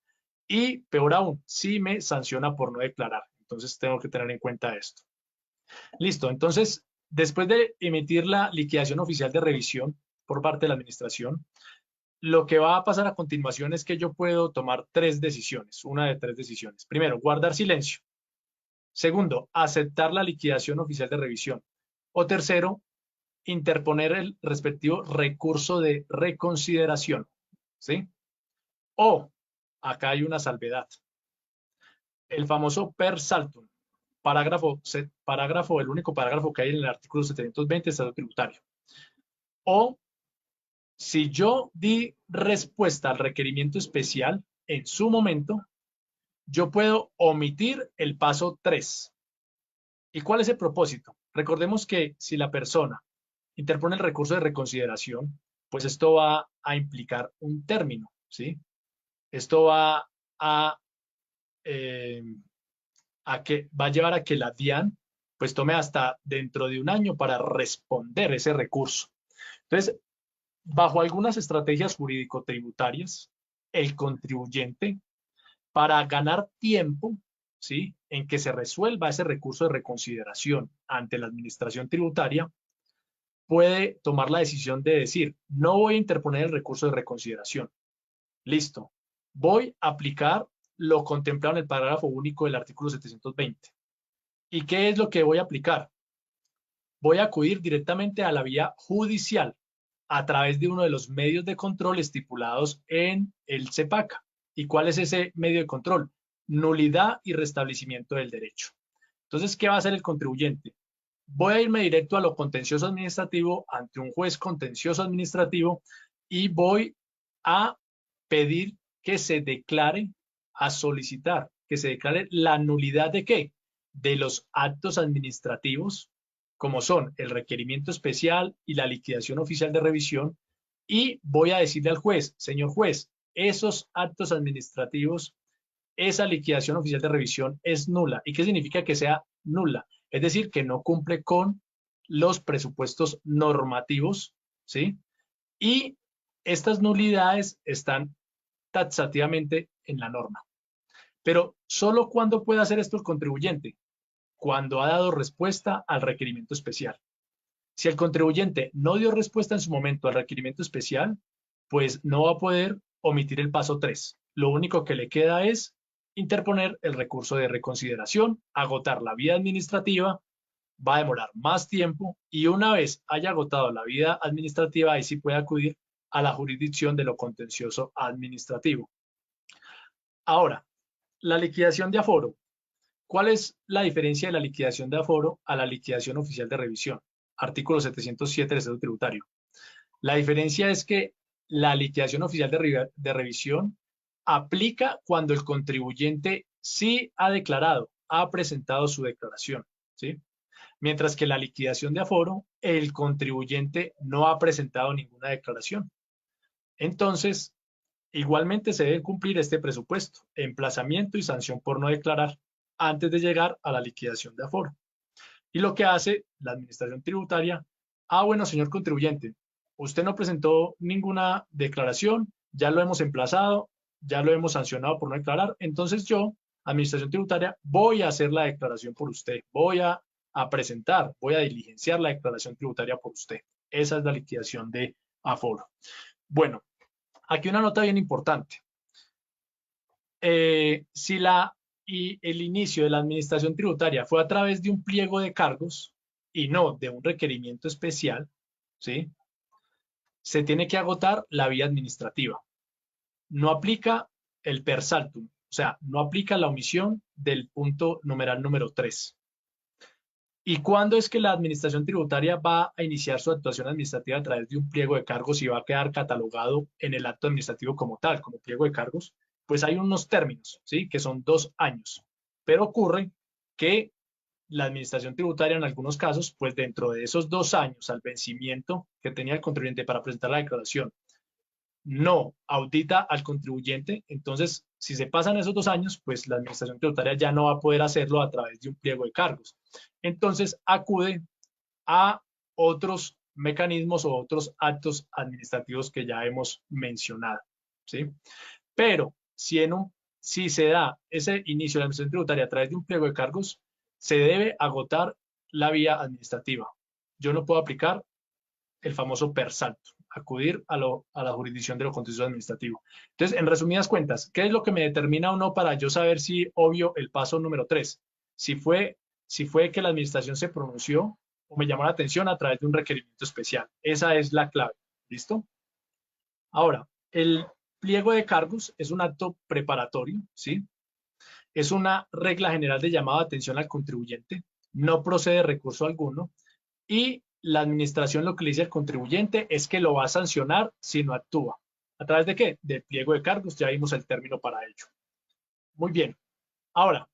Y peor aún, si me sanciona por no declarar. Entonces tengo que tener en cuenta esto. Listo, entonces, después de emitir la liquidación oficial de revisión por parte de la administración, lo que va a pasar a continuación es que yo puedo tomar tres decisiones, una de tres decisiones. Primero, guardar silencio. Segundo, aceptar la liquidación oficial de revisión. O tercero, interponer el respectivo recurso de reconsideración. ¿Sí? O, acá hay una salvedad, el famoso per saltum, el único parágrafo que hay en el artículo 720 del Estatuto Tributario. O, si yo di respuesta al requerimiento especial en su momento, yo puedo omitir el paso 3. ¿Y cuál es el propósito? Recordemos que si la persona interpone el recurso de reconsideración, pues esto va a implicar un término, ¿sí? Esto va a llevar a que la DIAN pues tome hasta dentro de un año para responder ese recurso. Entonces, bajo algunas estrategias jurídico-tributarias, el contribuyente, para ganar tiempo, ¿sí?, en que se resuelva ese recurso de reconsideración ante la administración tributaria, puede tomar la decisión de decir, no voy a interponer el recurso de reconsideración. Listo. Voy a aplicar lo contemplado en el parágrafo único del artículo 720. ¿Y qué es lo que voy a aplicar? Voy a acudir directamente a la vía judicial a través de uno de los medios de control estipulados en el CEPACA. ¿Y cuál es ese medio de control? Nulidad y restablecimiento del derecho. Entonces, ¿qué va a hacer el contribuyente? Voy a irme directo a lo contencioso administrativo ante un juez contencioso administrativo y voy a pedir que se declare, a solicitar que se declare la nulidad de ¿qué? De los actos administrativos, como son el requerimiento especial y la liquidación oficial de revisión, y voy a decirle al juez, señor juez, esos actos administrativos, esa liquidación oficial de revisión es nula. ¿Y qué significa que sea nula? Es decir, que no cumple con los presupuestos normativos, ¿sí? Y estas nulidades están taxativamente en la norma. Pero ¿solo cuándo puede hacer esto el contribuyente? Cuando ha dado respuesta al requerimiento especial. Si el contribuyente no dio respuesta en su momento al requerimiento especial, pues no va a poder omitir el paso 3. Lo único que le queda es interponer el recurso de reconsideración, agotar la vía administrativa, va a demorar más tiempo y una vez haya agotado la vía administrativa, ahí sí puede acudir a la jurisdicción de lo contencioso administrativo. Ahora, la liquidación de aforo. ¿Cuál es la diferencia de la liquidación de aforo a la liquidación oficial de revisión? Artículo 707 del Estatuto Tributario. La diferencia es que la liquidación oficial de revisión aplica cuando el contribuyente sí ha declarado, ha presentado su declaración, ¿sí? Mientras que la liquidación de aforo, el contribuyente no ha presentado ninguna declaración. Entonces, igualmente se debe cumplir este presupuesto, emplazamiento y sanción por no declarar antes de llegar a la liquidación de aforo. Y lo que hace la administración tributaria, bueno, señor contribuyente, usted no presentó ninguna declaración, ya lo hemos emplazado, ya lo hemos sancionado por no declarar, entonces yo, administración tributaria, voy a hacer la declaración por usted, voy a presentar, voy a diligenciar la declaración tributaria por usted. Esa es la liquidación de aforo. Bueno, aquí una nota bien importante. Si el inicio de la administración tributaria fue a través de un pliego de cargos y no de un requerimiento especial, ¿sí? Se tiene que agotar la vía administrativa. No aplica el per saltum, o sea, no aplica la omisión del punto numeral número 3. ¿Y cuándo es que la administración tributaria va a iniciar su actuación administrativa a través de un pliego de cargos y va a quedar catalogado en el acto administrativo como tal, como pliego de cargos? Pues hay unos términos, ¿sí? Que son 2 años. Pero ocurre que la administración tributaria en algunos casos, pues dentro de esos 2 años al vencimiento que tenía el contribuyente para presentar la declaración, no audita al contribuyente, entonces si se pasan esos 2 años, pues la administración tributaria ya no va a poder hacerlo a través de un pliego de cargos. Entonces acude a otros mecanismos o otros actos administrativos que ya hemos mencionado, ¿sí? Pero si se da ese inicio de la administración tributaria a través de un pliego de cargos, se debe agotar la vía administrativa. Yo no puedo aplicar el famoso per saltum, acudir a la jurisdicción de lo contencioso administrativo. Entonces, en resumidas cuentas, ¿qué es lo que me determina o no para yo saber si obvio el paso número 3? Si fue que la administración se pronunció o me llamó la atención a través de un requerimiento especial. Esa es la clave. ¿Listo? Ahora, el pliego de cargos es un acto preparatorio, ¿sí? Es una regla general de llamado de atención al contribuyente, no procede recurso alguno y la administración lo que le dice al contribuyente es que lo va a sancionar si no actúa. ¿A través de qué? Del pliego de cargos, ya vimos el término para ello. Muy bien. Ahora,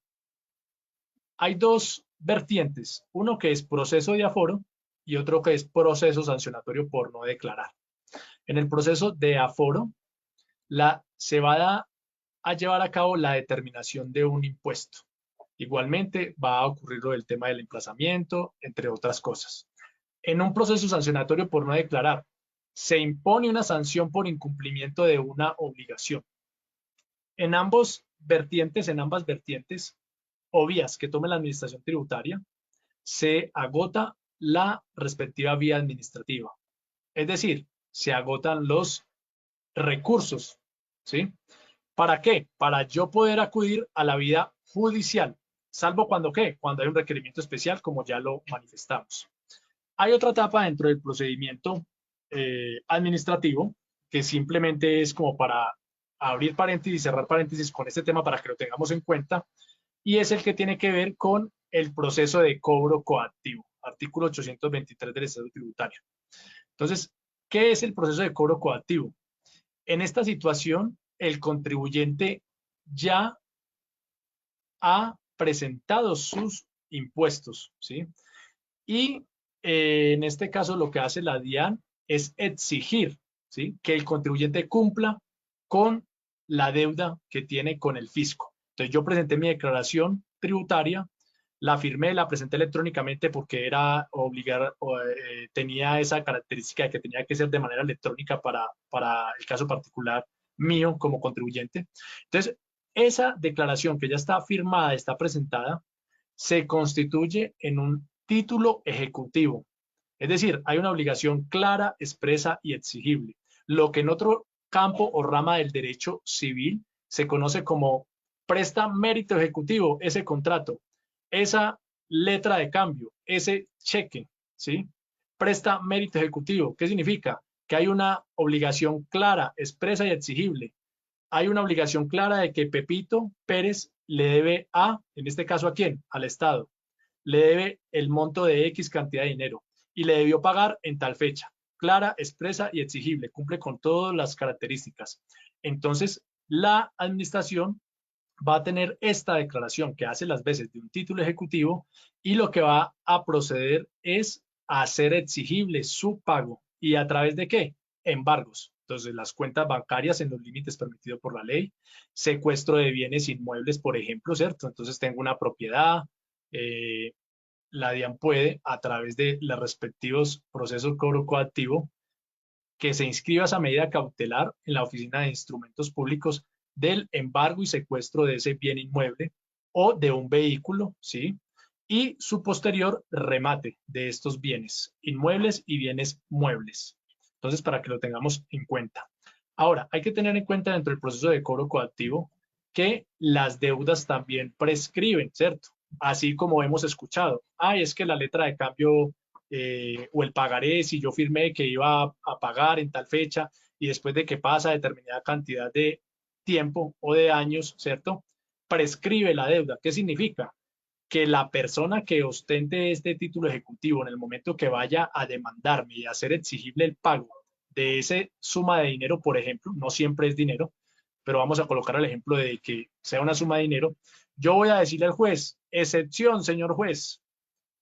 hay 2 vertientes, uno que es proceso de aforo y otro que es proceso sancionatorio por no declarar. En el proceso de aforo, se va a llevar a cabo la determinación de un impuesto. Igualmente va a ocurrir lo del tema del emplazamiento, entre otras cosas. En un proceso sancionatorio por no declarar, se impone una sanción por incumplimiento de una obligación. En ambas vertientes, o vías que tome la administración tributaria, se agota la respectiva vía administrativa. Es decir, se agotan los recursos, ¿sí? ¿Para qué? Para yo poder acudir a la vía judicial, salvo cuando ¿qué? Cuando hay un requerimiento especial, como ya lo manifestamos. Hay otra etapa dentro del procedimiento administrativo, que simplemente es como para abrir paréntesis y cerrar paréntesis con este tema para que lo tengamos en cuenta, y es el que tiene que ver con el proceso de cobro coactivo, artículo 823 del Estatuto Tributario. Entonces, ¿qué es el proceso de cobro coactivo? En esta situación, el contribuyente ya ha presentado sus impuestos, ¿sí? Y en este caso lo que hace la DIAN es exigir, ¿sí?, que el contribuyente cumpla con la deuda que tiene con el fisco. Entonces yo presenté mi declaración tributaria, la firmé, la presenté electrónicamente porque era tenía esa característica de que tenía que ser de manera electrónica para el caso particular mío como contribuyente. Entonces, esa declaración que ya está firmada, está presentada, se constituye en un título ejecutivo. Es decir, hay una obligación clara, expresa y exigible. Lo que en otro campo o rama del derecho civil se conoce como presta mérito ejecutivo, ese contrato, esa letra de cambio, ese cheque, ¿sí? Presta mérito ejecutivo. ¿Qué significa? Que hay una obligación clara, expresa y exigible. Hay una obligación clara de que Pepito Pérez le debe a, en este caso, ¿a quién? Al Estado. Le debe el monto de X cantidad de dinero y le debió pagar en tal fecha. Clara, expresa y exigible. Cumple con todas las características. Entonces, la administración va a tener esta declaración que hace las veces de un título ejecutivo y lo que va a proceder es a hacer exigible su pago. ¿Y a través de qué? Embargos. Entonces, las cuentas bancarias en los límites permitidos por la ley, secuestro de bienes inmuebles, por ejemplo, ¿cierto? Entonces, tengo una propiedad, la DIAN puede, a través de los respectivos procesos de cobro coactivo, que se inscriba esa medida cautelar en la Oficina de Instrumentos Públicos del embargo y secuestro de ese bien inmueble o de un vehículo, ¿sí? Y su posterior remate de estos bienes inmuebles y bienes muebles. Entonces, para que lo tengamos en cuenta. Ahora, hay que tener en cuenta dentro del proceso de cobro coactivo que las deudas también prescriben, ¿cierto? Así como hemos escuchado. Es que la letra de cambio o el pagaré, si yo firmé que iba a pagar en tal fecha y después de que pasa determinada cantidad de tiempo o de años, ¿cierto? Prescribe la deuda. ¿Qué significa? Que la persona que ostente este título ejecutivo en el momento que vaya a demandarme y hacer exigible el pago de esa suma de dinero, por ejemplo, no siempre es dinero, pero vamos a colocar el ejemplo de que sea una suma de dinero, yo voy a decirle al juez, excepción, señor juez,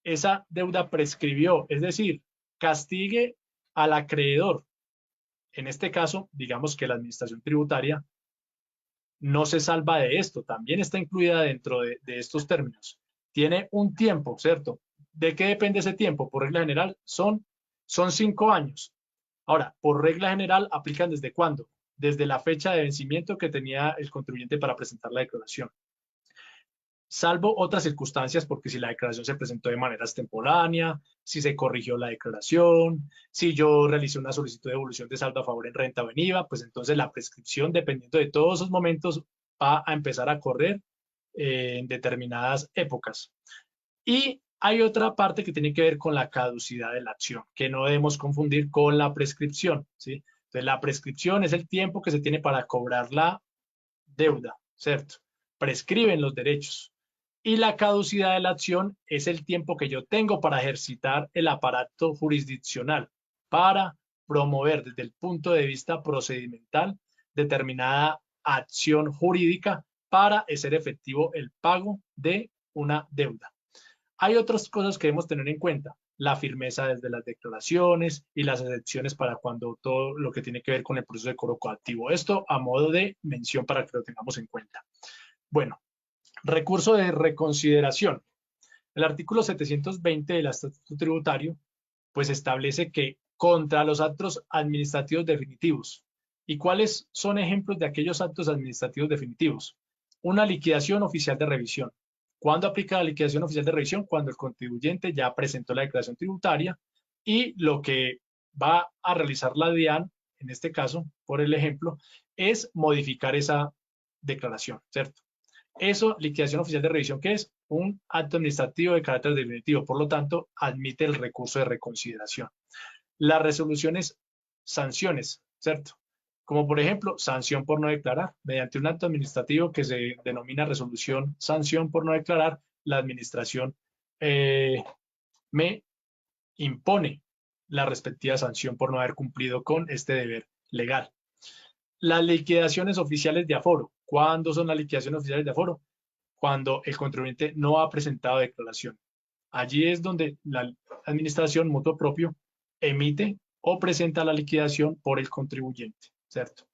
esa deuda prescribió, es decir, castigue al acreedor. En este caso, digamos que la administración tributaria no se salva de esto, también está incluida dentro de estos términos. Tiene un tiempo, ¿cierto? ¿De qué depende ese tiempo? Por regla general, son 5 años. Ahora, por regla general, aplican ¿desde cuándo? Desde la fecha de vencimiento que tenía el contribuyente para presentar la declaración. Salvo otras circunstancias, porque si la declaración se presentó de manera extemporánea, si se corrigió la declaración, si yo realicé una solicitud de devolución de saldo a favor en renta o en IVA, pues entonces la prescripción, dependiendo de todos esos momentos, va a empezar a correr en determinadas épocas. Y hay otra parte que tiene que ver con la caducidad de la acción, que no debemos confundir con la prescripción, ¿sí? Entonces, la prescripción es el tiempo que se tiene para cobrar la deuda, ¿cierto? Prescriben los derechos. Y la caducidad de la acción es el tiempo que yo tengo para ejercitar el aparato jurisdiccional, para promover desde el punto de vista procedimental determinada acción jurídica para hacer efectivo el pago de una deuda. Hay otras cosas que debemos tener en cuenta, la firmeza desde las declaraciones y las excepciones para cuando todo lo que tiene que ver con el proceso de cobro coactivo. Esto a modo de mención para que lo tengamos en cuenta. Bueno, recurso de reconsideración. El artículo 720 del Estatuto Tributario pues establece que contra los actos administrativos definitivos. ¿Y cuáles son ejemplos de aquellos actos administrativos definitivos? Una liquidación oficial de revisión. ¿Cuándo aplica la liquidación oficial de revisión? Cuando el contribuyente ya presentó la declaración tributaria y lo que va a realizar la DIAN, en este caso, por el ejemplo, es modificar esa declaración, ¿cierto? Eso, liquidación oficial de revisión, ¿qué es? Un acto administrativo de carácter definitivo, por lo tanto, admite el recurso de reconsideración. Las resoluciones, sanciones, ¿cierto? Como por ejemplo, sanción por no declarar. Mediante un acto administrativo que se denomina resolución sanción por no declarar, la administración me impone la respectiva sanción por no haber cumplido con este deber legal. Las liquidaciones oficiales de aforo. ¿Cuándo son las liquidaciones oficiales de aforo? Cuando el contribuyente no ha presentado declaración. Allí es donde la administración mutuo propio emite o presenta la liquidación por el contribuyente, ¿cierto?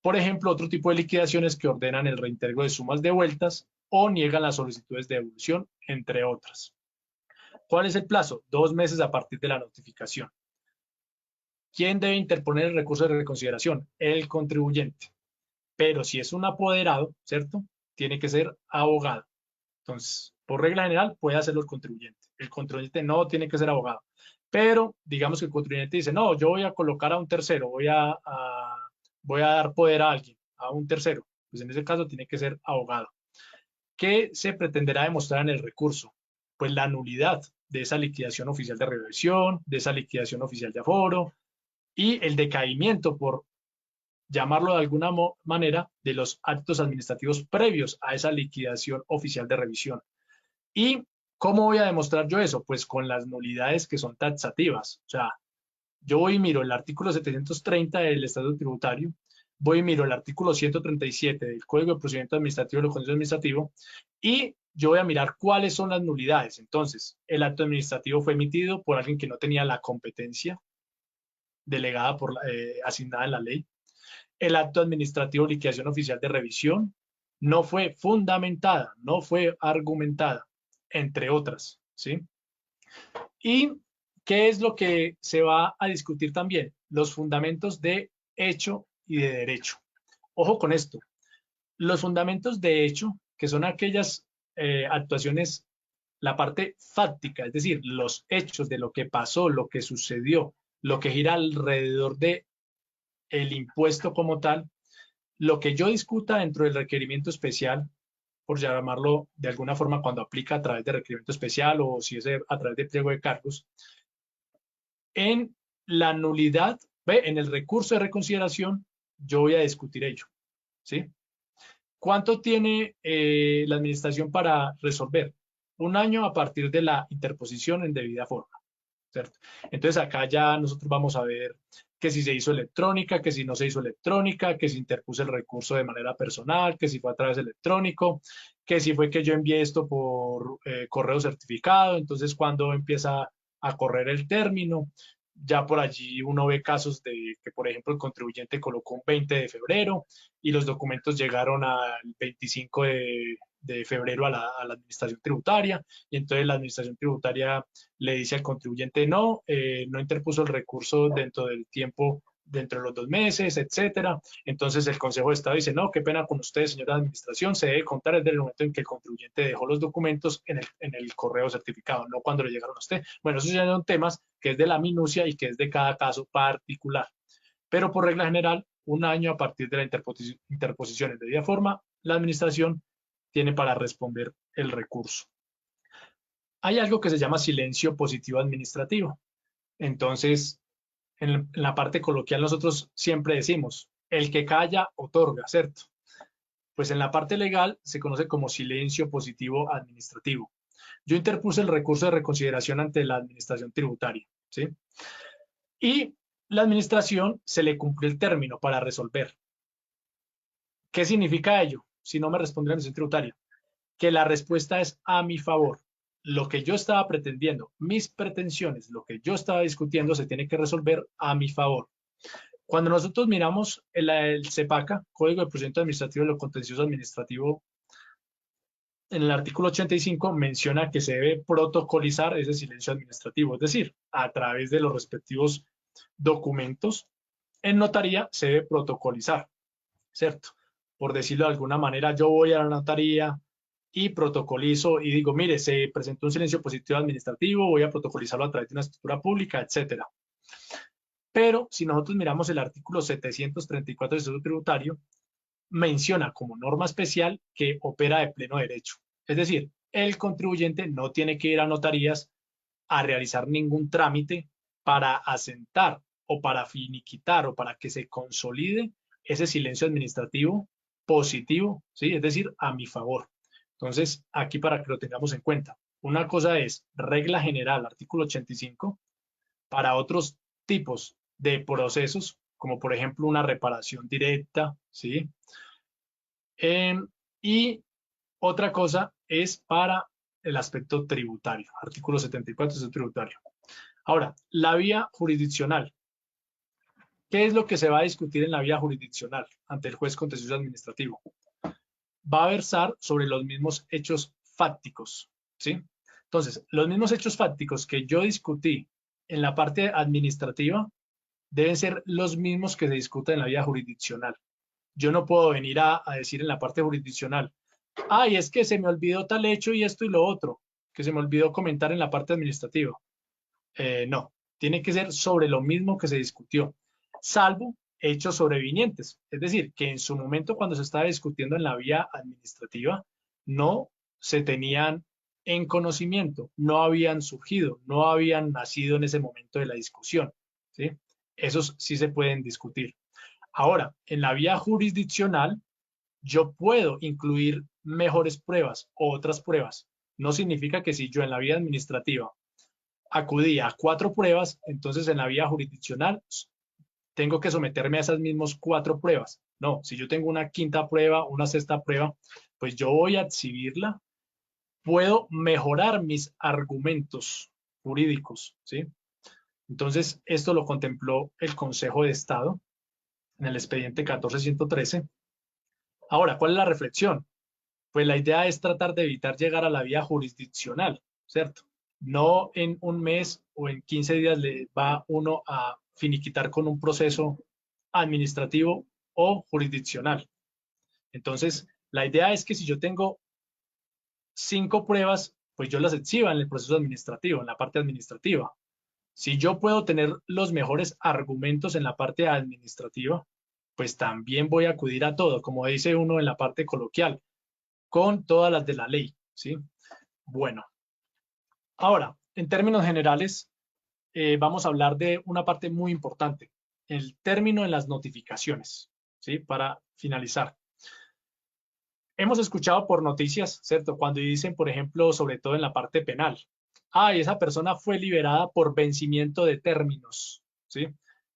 Por ejemplo, otro tipo de liquidaciones que ordenan el reintegro de sumas devueltas o niegan las solicitudes de devolución, entre otras. ¿Cuál es el plazo? 2 meses a partir de la notificación. ¿Quién debe interponer el recurso de reconsideración? El contribuyente. Pero si es un apoderado, ¿cierto? Tiene que ser abogado. Entonces, por regla general, puede hacerlo el contribuyente. El contribuyente no tiene que ser abogado. Pero, digamos que el contribuyente dice, no, yo voy a colocar a un tercero, voy a dar poder a alguien, a un tercero. Pues en ese caso tiene que ser abogado. ¿Qué se pretenderá demostrar en el recurso? Pues la nulidad de esa liquidación oficial de revisión, de esa liquidación oficial de aforo y el decaimiento por llamarlo de alguna manera, de los actos administrativos previos a esa liquidación oficial de revisión. ¿Y cómo voy a demostrar yo eso? Pues con las nulidades que son taxativas. O sea, yo voy y miro el artículo 730 del Estatuto Tributario, voy y miro el artículo 137 del Código de Procedimiento Administrativo y del Contencioso Administrativo, y yo voy a mirar cuáles son las nulidades. Entonces, el acto administrativo fue emitido por alguien que no tenía la competencia delegada asignada en la ley. El acto administrativo de liquidación oficial de revisión no fue fundamentada, no fue argumentada, entre otras, ¿sí? ¿Y qué es lo que se va a discutir también? Los fundamentos de hecho y de derecho. Ojo con esto. Los fundamentos de hecho, que son aquellas actuaciones, la parte fáctica, es decir, los hechos de lo que pasó, lo que sucedió, lo que gira alrededor de el impuesto como tal, lo que yo discuta dentro del requerimiento especial, por llamarlo de alguna forma cuando aplica a través de requerimiento especial o si es a través de pliego de cargos, en la nulidad, en el recurso de reconsideración, yo voy a discutir ello, ¿sí? ¿Cuánto tiene la administración para resolver? 1 año a partir de la interposición en debida forma, ¿cierto? Entonces acá ya nosotros vamos a ver que si se hizo electrónica, que si no se hizo electrónica, que si interpuse el recurso de manera personal, que si fue a través electrónico, que si fue que yo envié esto por correo certificado, entonces cuando empieza a correr el término. Ya por allí uno ve casos de que, por ejemplo, el contribuyente colocó un 20 de febrero y los documentos llegaron al 25 de febrero a la administración tributaria, y entonces la administración tributaria le dice al contribuyente no interpuso el recurso dentro del tiempo, dentro de los 2 meses, etcétera. Entonces el Consejo de Estado dice, no, qué pena con ustedes, señora administración, se debe contar desde el momento en que el contribuyente dejó los documentos en el correo certificado, no cuando le llegaron a usted. Bueno, esos ya son temas que es de la minucia y que es de cada caso particular. Pero por regla general, 1 año a partir de la interposición en debida forma, la administración tiene para responder el recurso. Hay algo que se llama silencio positivo administrativo. Entonces, en la parte coloquial nosotros siempre decimos, el que calla otorga, ¿cierto? Pues en la parte legal se conoce como silencio positivo administrativo. Yo interpuse el recurso de reconsideración ante la administración tributaria, ¿sí? Y la administración se le cumplió el término para resolver. ¿Qué significa ello? Si no me responde la administración tributaria, que la respuesta es a mi favor. Lo que yo estaba pretendiendo, mis pretensiones, lo que yo estaba discutiendo se tiene que resolver a mi favor. Cuando nosotros miramos el CEPACA, Código de Procedimiento Administrativo de lo Contencioso Administrativo, en el artículo 85 menciona que se debe protocolizar ese silencio administrativo, es decir, a través de los respectivos documentos en notaría se debe protocolizar, ¿cierto? Por decirlo de alguna manera, yo voy a la notaría y protocolizo y digo, mire, se presentó un silencio positivo administrativo, voy a protocolizarlo a través de una escritura pública, etcétera. Pero si nosotros miramos el artículo 734 del Estatuto Tributario, menciona como norma especial que opera de pleno derecho. Es decir, el contribuyente no tiene que ir a notarías a realizar ningún trámite para asentar o para finiquitar o para que se consolide ese silencio administrativo positivo, ¿sí? Es decir, a mi favor. Entonces, aquí para que lo tengamos en cuenta, una cosa es regla general, artículo 85, para otros tipos de procesos, como por ejemplo una reparación directa, ¿sí? Y otra cosa es para el aspecto tributario, artículo 74 del tributario. Ahora, la vía jurisdiccional. ¿Qué es lo que se va a discutir en la vía jurisdiccional ante el juez contencioso administrativo? Va a versar sobre los mismos hechos fácticos, ¿sí? Entonces, los mismos hechos fácticos que yo discutí en la parte administrativa deben ser los mismos que se discuten en la vía jurisdiccional. Yo no puedo venir a decir en la parte jurisdiccional, ay, es que se me olvidó tal hecho y esto y lo otro, que se me olvidó comentar en la parte administrativa. No, tiene que ser sobre lo mismo que se discutió, salvo hechos sobrevinientes. Es decir, que en su momento cuando se estaba discutiendo en la vía administrativa, no se tenían en conocimiento, no habían surgido, no habían nacido en ese momento de la discusión, ¿sí? Esos sí se pueden discutir. Ahora, en la vía jurisdiccional, yo puedo incluir mejores pruebas o otras pruebas. No significa que si yo en la vía administrativa acudí a 4 pruebas, entonces en la vía jurisdiccional tengo que someterme a esas mismas 4 pruebas. No, si yo tengo una quinta prueba, una sexta prueba, pues yo voy a exhibirla, puedo mejorar mis argumentos jurídicos, ¿sí? Entonces, esto lo contempló el Consejo de Estado en el expediente 14113. Ahora, ¿cuál es la reflexión? Pues la idea es tratar de evitar llegar a la vía jurisdiccional, ¿cierto? No en un mes o en 15 días le va uno a finiquitar con un proceso administrativo o jurisdiccional. Entonces, la idea es que si yo tengo 5 pruebas, pues yo las exhiba en el proceso administrativo, en la parte administrativa. Si yo puedo tener los mejores argumentos en la parte administrativa, pues también voy a acudir a todo, como dice uno en la parte coloquial, con todas las de la ley, ¿sí? Bueno, ahora, en términos generales, vamos a hablar de una parte muy importante, el término en las notificaciones, ¿sí? Para finalizar. Hemos escuchado por noticias, ¿cierto? Cuando dicen, por ejemplo, sobre todo en la parte penal, y esa persona fue liberada por vencimiento de términos, ¿sí?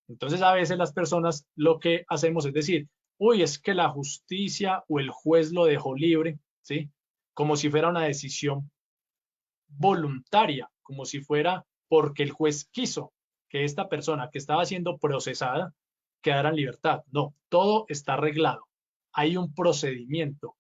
Entonces, a veces las personas lo que hacemos es decir, uy, es que la justicia o el juez lo dejó libre, ¿sí? Como si fuera una decisión voluntaria, como si fuera porque el juez quiso que esta persona que estaba siendo procesada quedara en libertad. No, todo está arreglado. Hay un procedimiento.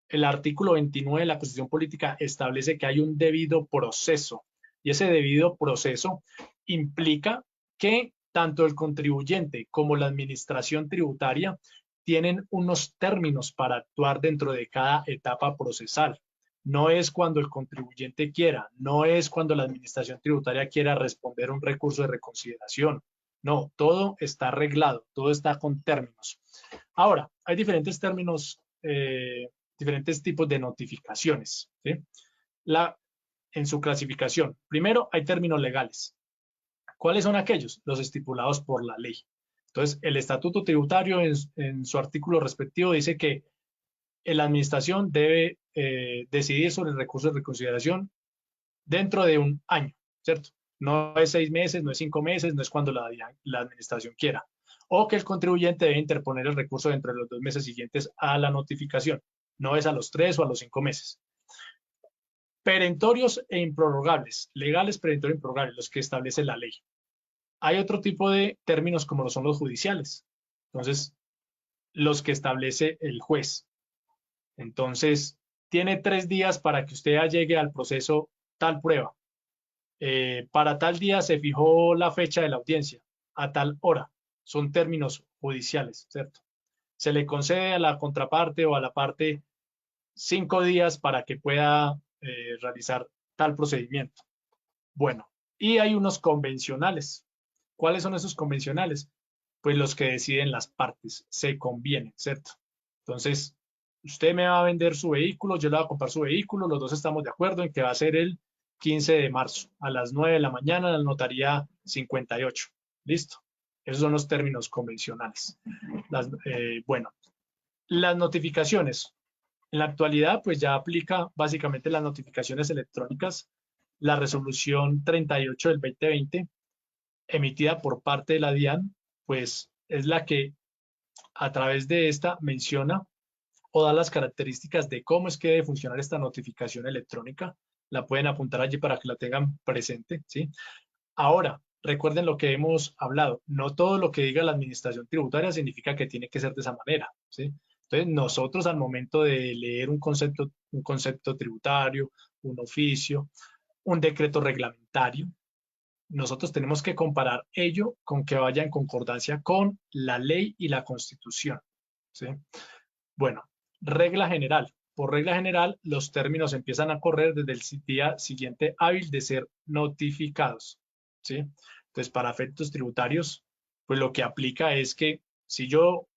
El artículo 29 de la Constitución Política establece que hay un debido proceso y ese debido proceso implica que tanto el contribuyente como la administración tributaria tienen unos términos para actuar dentro de cada etapa procesal. No es cuando el contribuyente quiera, no es cuando la administración tributaria quiera responder un recurso de reconsideración. No, todo está arreglado, todo está con términos. Ahora, hay diferentes términos, diferentes tipos de notificaciones, ¿sí? En su clasificación, primero hay términos legales. ¿Cuáles son aquellos? Los estipulados por la ley. Entonces, el estatuto tributario en su artículo respectivo dice que la administración debe decidir sobre el recurso de reconsideración dentro de un año, ¿cierto? No es 6 meses, no es 5 meses, no es cuando la administración quiera. O que el contribuyente debe interponer el recurso dentro de los 2 meses siguientes a la notificación. No es a los 3 o a los 5 meses. Perentorios e improrrogables, legales, perentorios e improrrogables, los que establece la ley. Hay otro tipo de términos como lo son los judiciales. Entonces, los que establece el juez. Entonces, tiene 3 días para que usted llegue al proceso tal prueba. Para tal día se fijó la fecha de la audiencia, a tal hora. Son términos judiciales, ¿cierto? Se le concede a la contraparte o a la parte 5 días para que pueda realizar tal procedimiento. Bueno, y hay unos convencionales. ¿Cuáles son esos convencionales? Pues los que deciden las partes, se convienen, ¿cierto? Entonces, usted me va a vender su vehículo, yo le voy a comprar su vehículo, los dos estamos de acuerdo en que va a ser el 15 de marzo a las 9 de la mañana en la notaría 58. ¿Listo? Esos son los términos convencionales. Bueno, las notificaciones. En la actualidad, pues ya aplica básicamente las notificaciones electrónicas, la resolución 38 del 2020, emitida por parte de la DIAN, pues es la que a través de esta menciona o da las características de cómo es que debe funcionar esta notificación electrónica. La pueden apuntar allí para que la tengan presente, ¿sí? Ahora, recuerden lo que hemos hablado. No todo lo que diga la administración tributaria significa que tiene que ser de esa manera, ¿sí? Entonces, nosotros al momento de leer un concepto tributario, un oficio, un decreto reglamentario, nosotros tenemos que comparar ello con que vaya en concordancia con la ley y la Constitución, ¿sí? Bueno, regla general. Por regla general, los términos empiezan a correr desde el día siguiente hábil de ser notificados, ¿sí? Entonces, para efectos tributarios, pues lo que aplica es que si yo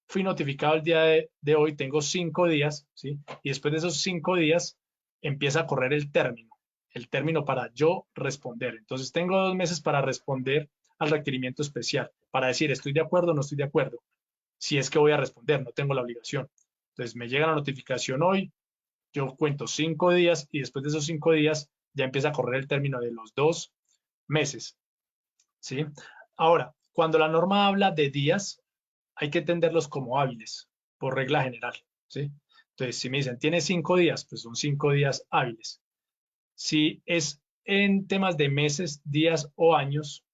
fui notificado el día de hoy, tengo 5 días, ¿sí? Y después de esos 5 días empieza a correr el término para yo responder. Entonces, tengo 2 meses para responder al requerimiento especial, para decir estoy de acuerdo o no estoy de acuerdo. si es que voy a responder, no tengo la obligación. Entonces me llega la notificación hoy, yo cuento 5 días y después de esos 5 días ya empieza a correr el término de los 2 meses, ¿sí? Ahora, cuando la norma habla de días, hay que entenderlos como hábiles, por regla general, ¿sí? Entonces, si me dicen, tiene 5 días, pues son 5 días hábiles. Si es en temas de meses, días o años,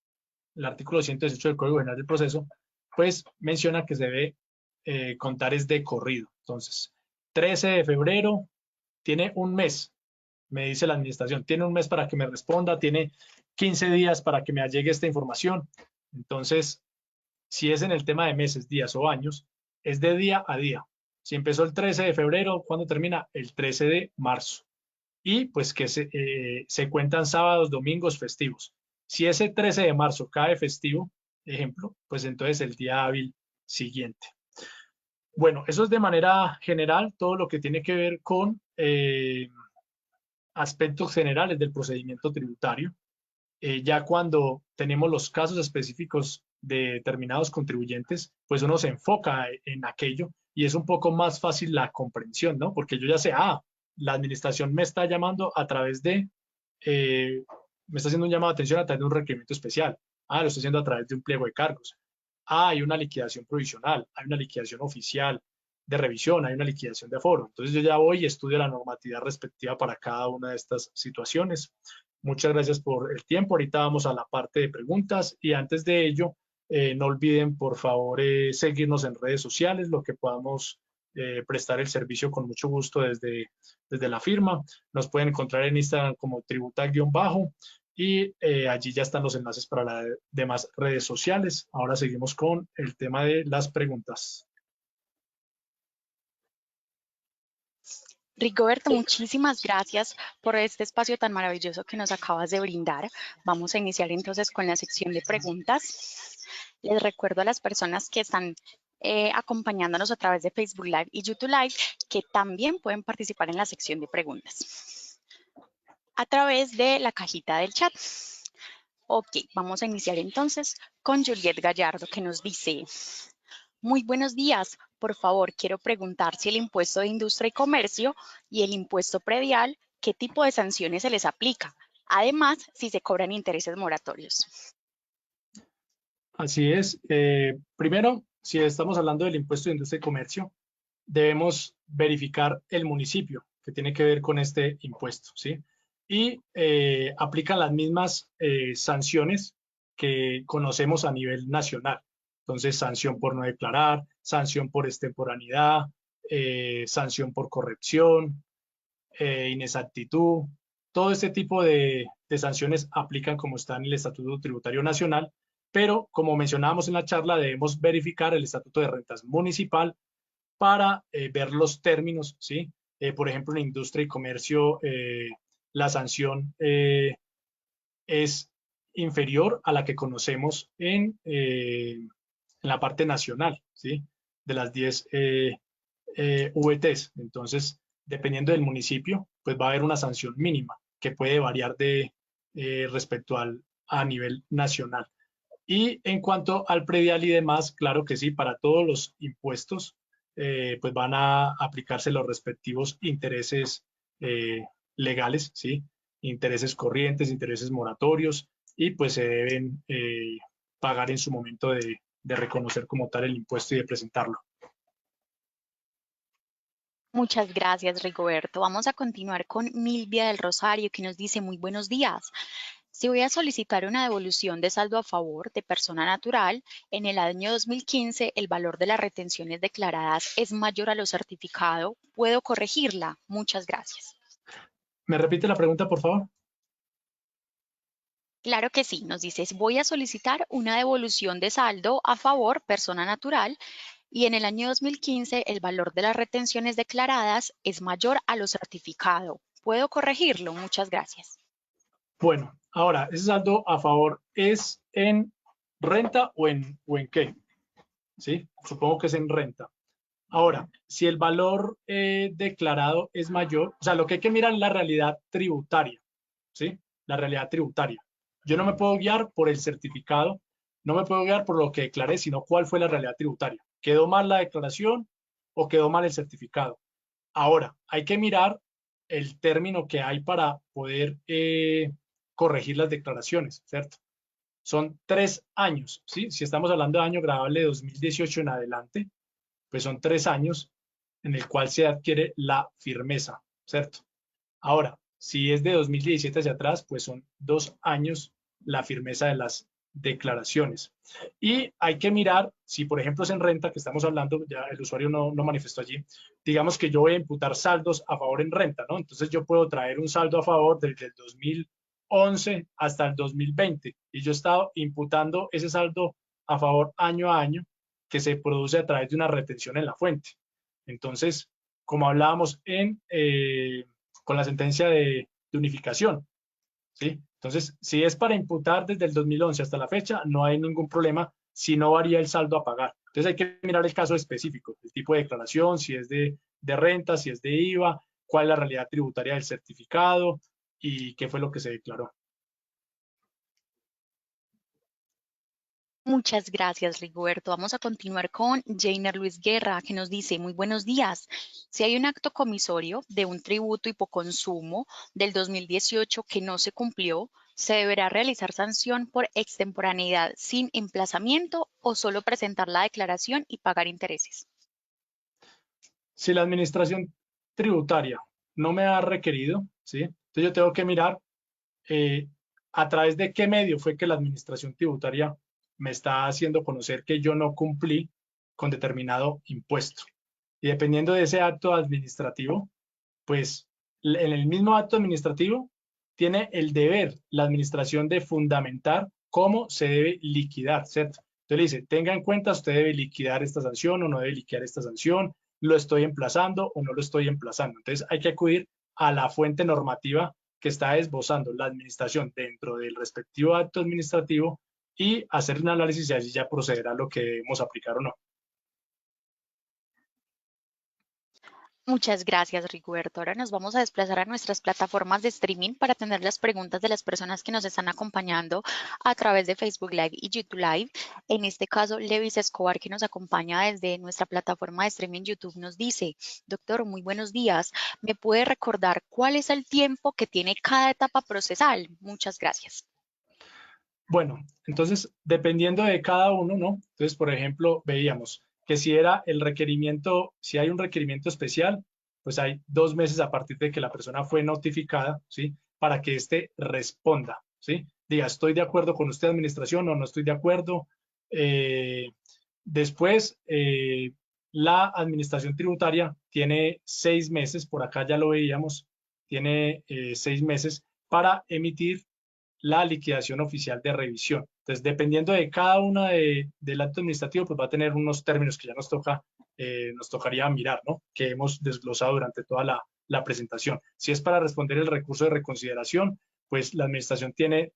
el artículo 118 del Código General del Proceso, pues menciona que se debe contar es de corrido. Entonces, 13 de febrero tiene un mes, me dice la administración, tiene un mes para que me responda, tiene 15 días para que me llegue esta información. Entonces, si es en el tema de meses, días o años, es de día a día. Si empezó el 13 de febrero, ¿cuándo termina? El 13 de marzo. Y pues que se cuentan sábados, domingos, festivos. Si ese 13 de marzo cae festivo, ejemplo, pues entonces el día hábil siguiente. Bueno, eso es de manera general todo lo que tiene que ver con aspectos generales del procedimiento tributario. Ya cuando tenemos los casos específicos de determinados contribuyentes, pues uno se enfoca en aquello y es un poco más fácil la comprensión, ¿no? Porque yo ya sé, la administración me está llamando a través de, me está haciendo un llamado de atención a través de un requerimiento especial. Lo estoy haciendo a través de un pliego de cargos. Hay una liquidación provisional, hay una liquidación oficial de revisión, hay una liquidación de aforo. Entonces yo ya voy y estudio la normatividad respectiva para cada una de estas situaciones. Muchas gracias por el tiempo. Ahorita vamos a la parte de preguntas y antes de ello, no olviden por favor seguirnos en redes sociales, lo que podamos prestar el servicio con mucho gusto desde la firma. Nos pueden encontrar en Instagram como tributa_bajo y allí ya están los enlaces para las demás redes sociales. Ahora seguimos con el tema de las preguntas. Rigoberto, muchísimas gracias por este espacio tan maravilloso que nos acabas de brindar. Vamos a iniciar entonces con la sección de preguntas. Les recuerdo a las personas que están acompañándonos a través de Facebook Live y YouTube Live que también pueden participar en la sección de preguntas a través de la cajita del chat. Ok, vamos a iniciar entonces con Juliet Gallardo que nos dice: muy buenos días, por favor, quiero preguntar si el impuesto de industria y comercio y el impuesto predial, ¿qué tipo de sanciones se les aplica? Además, si se cobran intereses moratorios. Así es. Primero, si estamos hablando del impuesto de industria y comercio, debemos verificar el municipio que tiene que ver con este impuesto, ¿sí? Y aplican las mismas sanciones que conocemos a nivel nacional. Entonces, sanción por no declarar, sanción por extemporaneidad, sanción por corrección, inexactitud. Todo este tipo de sanciones aplican como está en el Estatuto Tributario Nacional, pero como mencionábamos en la charla, debemos verificar el Estatuto de Rentas Municipal para ver los términos, ¿sí? Por ejemplo, en industria y comercio, la sanción es inferior a la que conocemos en la parte nacional, ¿sí? De las 10 VTs. Entonces, dependiendo del municipio, pues va a haber una sanción mínima que puede variar respecto a nivel nacional. Y en cuanto al predial y demás, claro que sí, para todos los impuestos, pues van a aplicarse los respectivos intereses legales, ¿sí? Intereses corrientes, intereses moratorios, y pues se deben pagar en su momento de reconocer como tal el impuesto y de presentarlo. Muchas gracias, Rigoberto. Vamos a continuar con Milvia del Rosario, que nos dice: muy buenos días. Si voy a solicitar una devolución de saldo a favor de persona natural, en el año 2015 el valor de las retenciones declaradas es mayor a lo certificado, ¿puedo corregirla? Muchas gracias. ¿Me repite la pregunta, por favor? Claro que sí, nos dices: voy a solicitar una devolución de saldo a favor persona natural y en el año 2015 el valor de las retenciones declaradas es mayor a lo certificado. ¿Puedo corregirlo? Muchas gracias. Bueno, ahora, ese saldo a favor es en renta o en qué, ¿sí? Supongo que es en renta. Ahora, si el valor declarado es mayor, o sea, lo que hay que mirar es la realidad tributaria, ¿sí? La realidad tributaria. Yo no me puedo guiar por el certificado, no me puedo guiar por lo que declaré, sino cuál fue la realidad tributaria. ¿Quedó mal la declaración o quedó mal el certificado? Ahora, hay que mirar el término que hay para poder corregir las declaraciones, ¿cierto? Son 3 años, ¿sí? Si estamos hablando de año grabable de 2018 en adelante, pues son 3 años en el cual se adquiere la firmeza, ¿cierto? Ahora, si es de 2017 hacia atrás, pues son 2 años la firmeza de las declaraciones. Y hay que mirar, si por ejemplo es en renta, que estamos hablando, ya el usuario no manifestó allí, digamos que yo voy a imputar saldos a favor en renta, ¿no? Entonces yo puedo traer un saldo a favor desde el 2011 hasta el 2020 y yo he estado imputando ese saldo a favor año a año que se produce a través de una retención en la fuente. Entonces, como hablábamos con la sentencia de unificación, ¿sí? Entonces, si es para imputar desde el 2011 hasta la fecha, no hay ningún problema si no varía el saldo a pagar. Entonces hay que mirar el caso específico, el tipo de declaración, si es de renta, si es de IVA, cuál es la realidad tributaria del certificado y qué fue lo que se declaró. Muchas gracias, Rigoberto. Vamos a continuar con Jainer Luis Guerra, que nos dice, muy buenos días. Si hay un acto comisorio de un tributo hipoconsumo del 2018 que no se cumplió, ¿se deberá realizar sanción por extemporaneidad sin emplazamiento o solo presentar la declaración y pagar intereses? Si la administración tributaria no me ha requerido, ¿sí? Entonces yo tengo que mirar a través de qué medio fue que la administración tributaria me está haciendo conocer que yo no cumplí con determinado impuesto. Y dependiendo de ese acto administrativo, pues en el mismo acto administrativo tiene el deber la administración de fundamentar cómo se debe liquidar, ¿cierto? Entonces le dice, tenga en cuenta, usted debe liquidar esta sanción o no debe liquidar esta sanción, lo estoy emplazando o no lo estoy emplazando. Entonces hay que acudir a la fuente normativa que está esbozando la administración dentro del respectivo acto administrativo y hacer un análisis y allí ya procederá a lo que debemos aplicar o no. Muchas gracias, Rigoberto. Ahora nos vamos a desplazar a nuestras plataformas de streaming para tener las preguntas de las personas que nos están acompañando a través de Facebook Live y YouTube Live. En este caso, Levis Escobar, que nos acompaña desde nuestra plataforma de streaming YouTube, nos dice, doctor, muy buenos días. ¿Me puede recordar cuál es el tiempo que tiene cada etapa procesal? Muchas gracias. Bueno, entonces, dependiendo de cada uno, ¿no? Entonces, por ejemplo, veíamos que si era el requerimiento, si hay un requerimiento especial, pues hay 2 meses a partir de que la persona fue notificada, ¿sí? Para que éste responda, ¿sí? Diga, estoy de acuerdo con usted, administración, o no estoy de acuerdo. Después, la administración tributaria tiene 6 meses, por acá ya lo veíamos, tiene 6 meses para emitir la liquidación oficial de revisión. Entonces, dependiendo de cada una del acto administrativo, pues va a tener unos términos que ya nos tocaría mirar, ¿no? Que hemos desglosado durante toda la presentación. Si es para responder el recurso de reconsideración, pues la administración tiene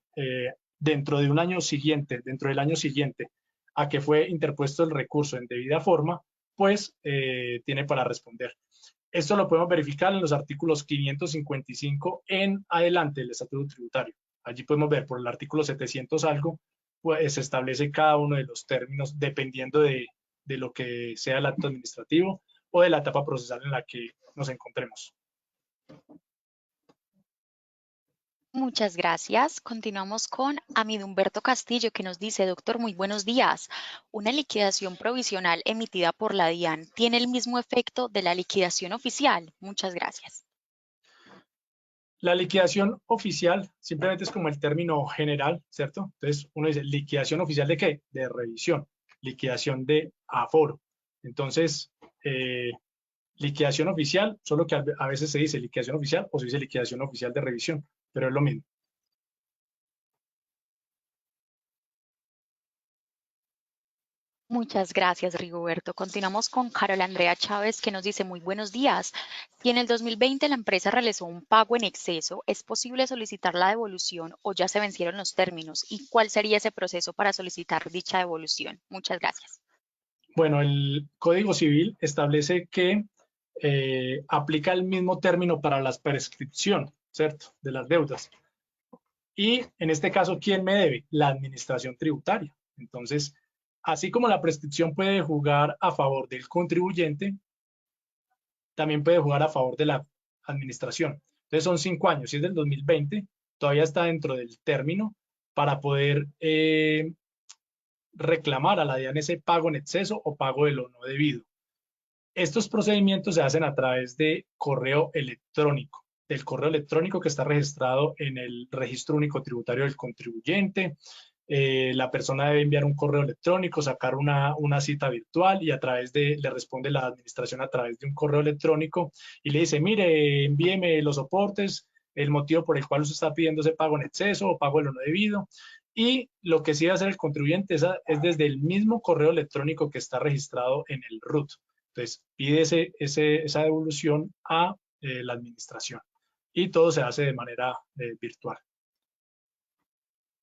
dentro del año siguiente a que fue interpuesto el recurso en debida forma, pues tiene para responder. Esto lo podemos verificar en los artículos 555 en adelante del Estatuto Tributario. Allí podemos ver por el artículo 700 algo, pues se establece cada uno de los términos dependiendo de lo que sea el acto administrativo o de la etapa procesal en la que nos encontremos. Muchas gracias. Continuamos con Amido Humberto Castillo, que nos dice, doctor, muy buenos días. ¿Una liquidación provisional emitida por la DIAN tiene el mismo efecto de la liquidación oficial? Muchas gracias. La liquidación oficial simplemente es como el término general, ¿cierto? Entonces uno dice, ¿liquidación oficial de qué? De revisión, liquidación de aforo. Entonces, liquidación oficial, solo que a veces se dice liquidación oficial o se dice liquidación oficial de revisión, pero es lo mismo. Muchas gracias, Rigoberto. Continuamos con Carol Andrea Chávez, que nos dice, muy buenos días. Si en el 2020 la empresa realizó un pago en exceso, ¿es posible solicitar la devolución o ya se vencieron los términos? ¿Y cuál sería ese proceso para solicitar dicha devolución? Muchas gracias. Bueno, el Código Civil establece que aplica el mismo término para la prescripción, ¿cierto? De las deudas. Y en este caso, ¿quién me debe? La administración tributaria. Entonces, así como la prescripción puede jugar a favor del contribuyente, también puede jugar a favor de la administración. Entonces son 5 años, si es del 2020, todavía está dentro del término para poder reclamar a la DIAN ese pago en exceso o pago de lo no debido. Estos procedimientos se hacen a través de correo electrónico, del correo electrónico que está registrado en el Registro Único Tributario del Contribuyente. La persona debe enviar un correo electrónico, sacar una cita virtual y le responde la administración a través de un correo electrónico y le dice, mire, envíeme los soportes, el motivo por el cual usted está pidiendo ese pago en exceso o pago de lo no debido. Y lo que sí va a hacer el contribuyente es desde el mismo correo electrónico que está registrado en el RUT. Entonces, pide esa devolución a la administración y todo se hace de manera virtual.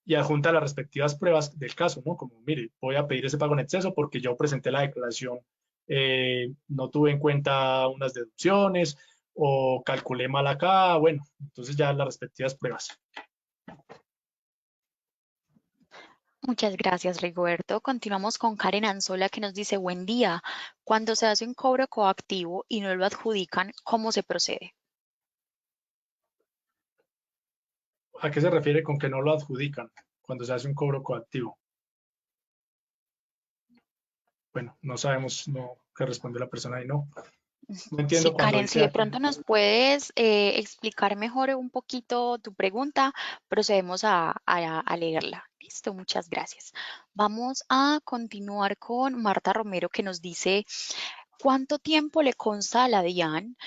Y adjunta las respectivas pruebas del caso, ¿no? Como, mire, voy a pedir ese pago en exceso porque yo presenté la declaración, no tuve en cuenta unas deducciones o calculé mal acá, bueno, entonces ya las respectivas pruebas. Muchas gracias, Rigoberto. Continuamos con Karen Anzola, que nos dice, buen día. Cuando se hace un cobro coactivo y no lo adjudican, ¿cómo se procede? ¿A qué se refiere con que no lo adjudican cuando se hace un cobro coactivo? Bueno, no sabemos qué respondió la persona y no. No entiendo Sí, cuando Karen, si dice de aquí. pronto nos puedes explicar mejor un poquito tu pregunta, procedemos a leerla. Listo, muchas gracias. Vamos a continuar con Marta Romero, que nos dice, ¿cuánto tiempo le consta a la DIAN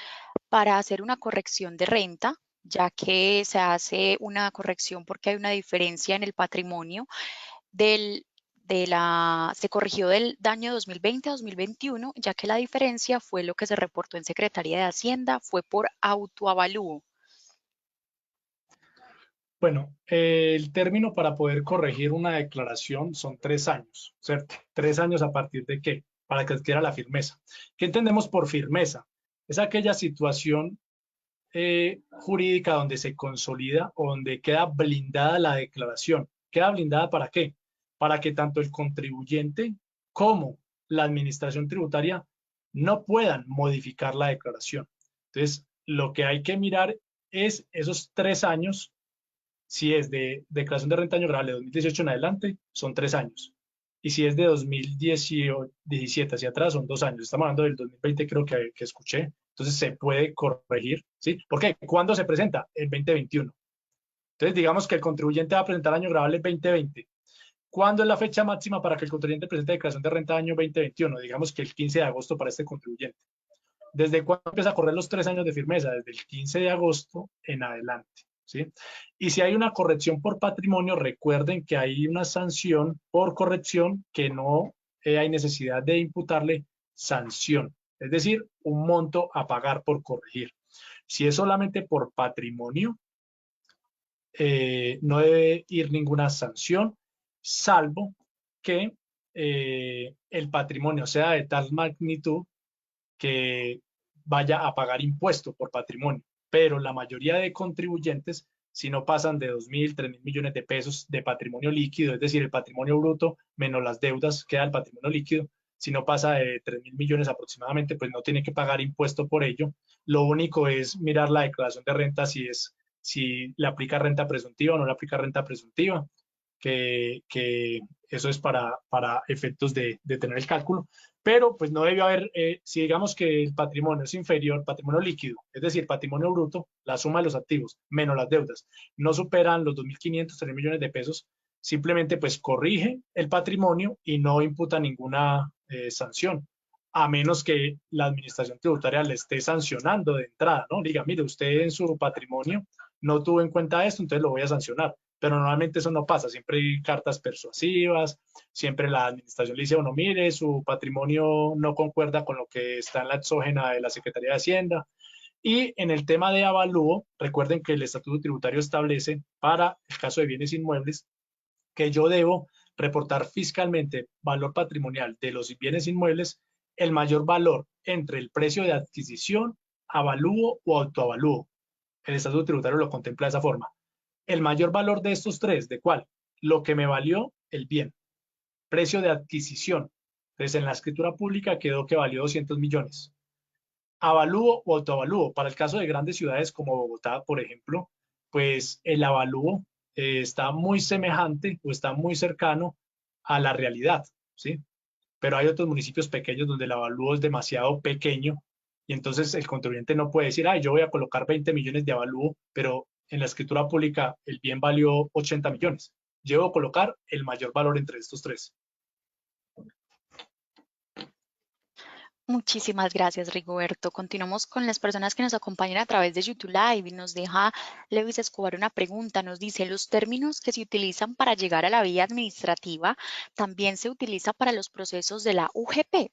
para hacer una corrección de renta, ya que se hace una corrección porque hay una diferencia en el patrimonio se corrigió del año 2020 a 2021, ya que la diferencia fue lo que se reportó en Secretaría de Hacienda, fue por autoavalúo? Bueno, el término para poder corregir una declaración son 3 años, ¿cierto? 3 años a partir de qué? Para que adquiera la firmeza. ¿Qué entendemos por firmeza? Es aquella situación jurídica donde se consolida o donde queda blindada la declaración. ¿Queda blindada para qué? Para que tanto el contribuyente como la administración tributaria no puedan modificar la declaración. Entonces, lo que hay que mirar es esos 3 años. Si es de declaración de renta año grabable de 2018 en adelante, son 3 años. Y si es de 2017 hacia atrás, son 2 años. Estamos hablando del 2020, creo que escuché. Entonces se puede corregir, ¿sí? ¿Por qué? ¿Cuándo se presenta? El 2021. Entonces, digamos que el contribuyente va a presentar año grabable 2020. ¿Cuándo es la fecha máxima para que el contribuyente presente declaración de renta año 2021? Digamos que el 15 de agosto para este contribuyente. ¿Desde cuándo empieza a correr los 3 años de firmeza? Desde el 15 de agosto en adelante, ¿sí? Y si hay una corrección por patrimonio, recuerden que hay una sanción por corrección que no hay necesidad de imputarle sanción, es decir, un monto a pagar por corregir. Si es solamente por patrimonio, no debe ir ninguna sanción, salvo que el patrimonio sea de tal magnitud que vaya a pagar impuesto por patrimonio. Pero la mayoría de contribuyentes, si no pasan de 2.000, 3.000 millones de pesos de patrimonio líquido, es decir, el patrimonio bruto menos las deudas, queda el patrimonio líquido. Si no pasa de 3.000 millones aproximadamente, pues no tiene que pagar impuesto por ello. Lo único es mirar la declaración de renta si le aplica renta presuntiva o no le aplica renta presuntiva, que eso es para efectos de tener el cálculo. Pero pues no debió haber, si digamos que el patrimonio es inferior, patrimonio líquido, es decir, patrimonio bruto, la suma de los activos menos las deudas, no superan los 2.500, 3 millones de pesos, simplemente pues corrige el patrimonio y no imputa ninguna sanción, a menos que la administración tributaria le esté sancionando de entrada, ¿no? Diga, mire, usted en su patrimonio no tuvo en cuenta esto, entonces lo voy a sancionar. Pero normalmente eso no pasa, siempre hay cartas persuasivas, siempre la administración le dice a uno, mire, su patrimonio no concuerda con lo que está en la exógena de la Secretaría de Hacienda. Y en el tema de avalúo, recuerden que el Estatuto Tributario establece para el caso de bienes inmuebles que yo debo reportar fiscalmente valor patrimonial de los bienes inmuebles, el mayor valor entre el precio de adquisición, avalúo o autoavalúo. El Estatuto Tributario lo contempla de esa forma. El mayor valor de estos tres, ¿de cuál? Lo que me valió el bien. precio de adquisición. Entonces, en la escritura pública quedó que valió 200 millones. Avalúo o autoavalúo. Para el caso de grandes ciudades como Bogotá, por ejemplo, pues el avalúo está muy semejante o está muy cercano a la realidad, ¿sí? Pero hay otros municipios pequeños donde el avalúo es demasiado pequeño y entonces el contribuyente no puede decir, yo voy a colocar 20 millones de avalúo, pero en la escritura pública el bien valió 80 millones. Yo debo colocar el mayor valor entre estos tres. Muchísimas gracias, Rigoberto. Continuamos con las personas que nos acompañan a través de YouTube Live y nos deja Lewis Escobar una pregunta. Nos dice, ¿los términos que se utilizan para llegar a la vía administrativa también se utiliza para los procesos de la UGP?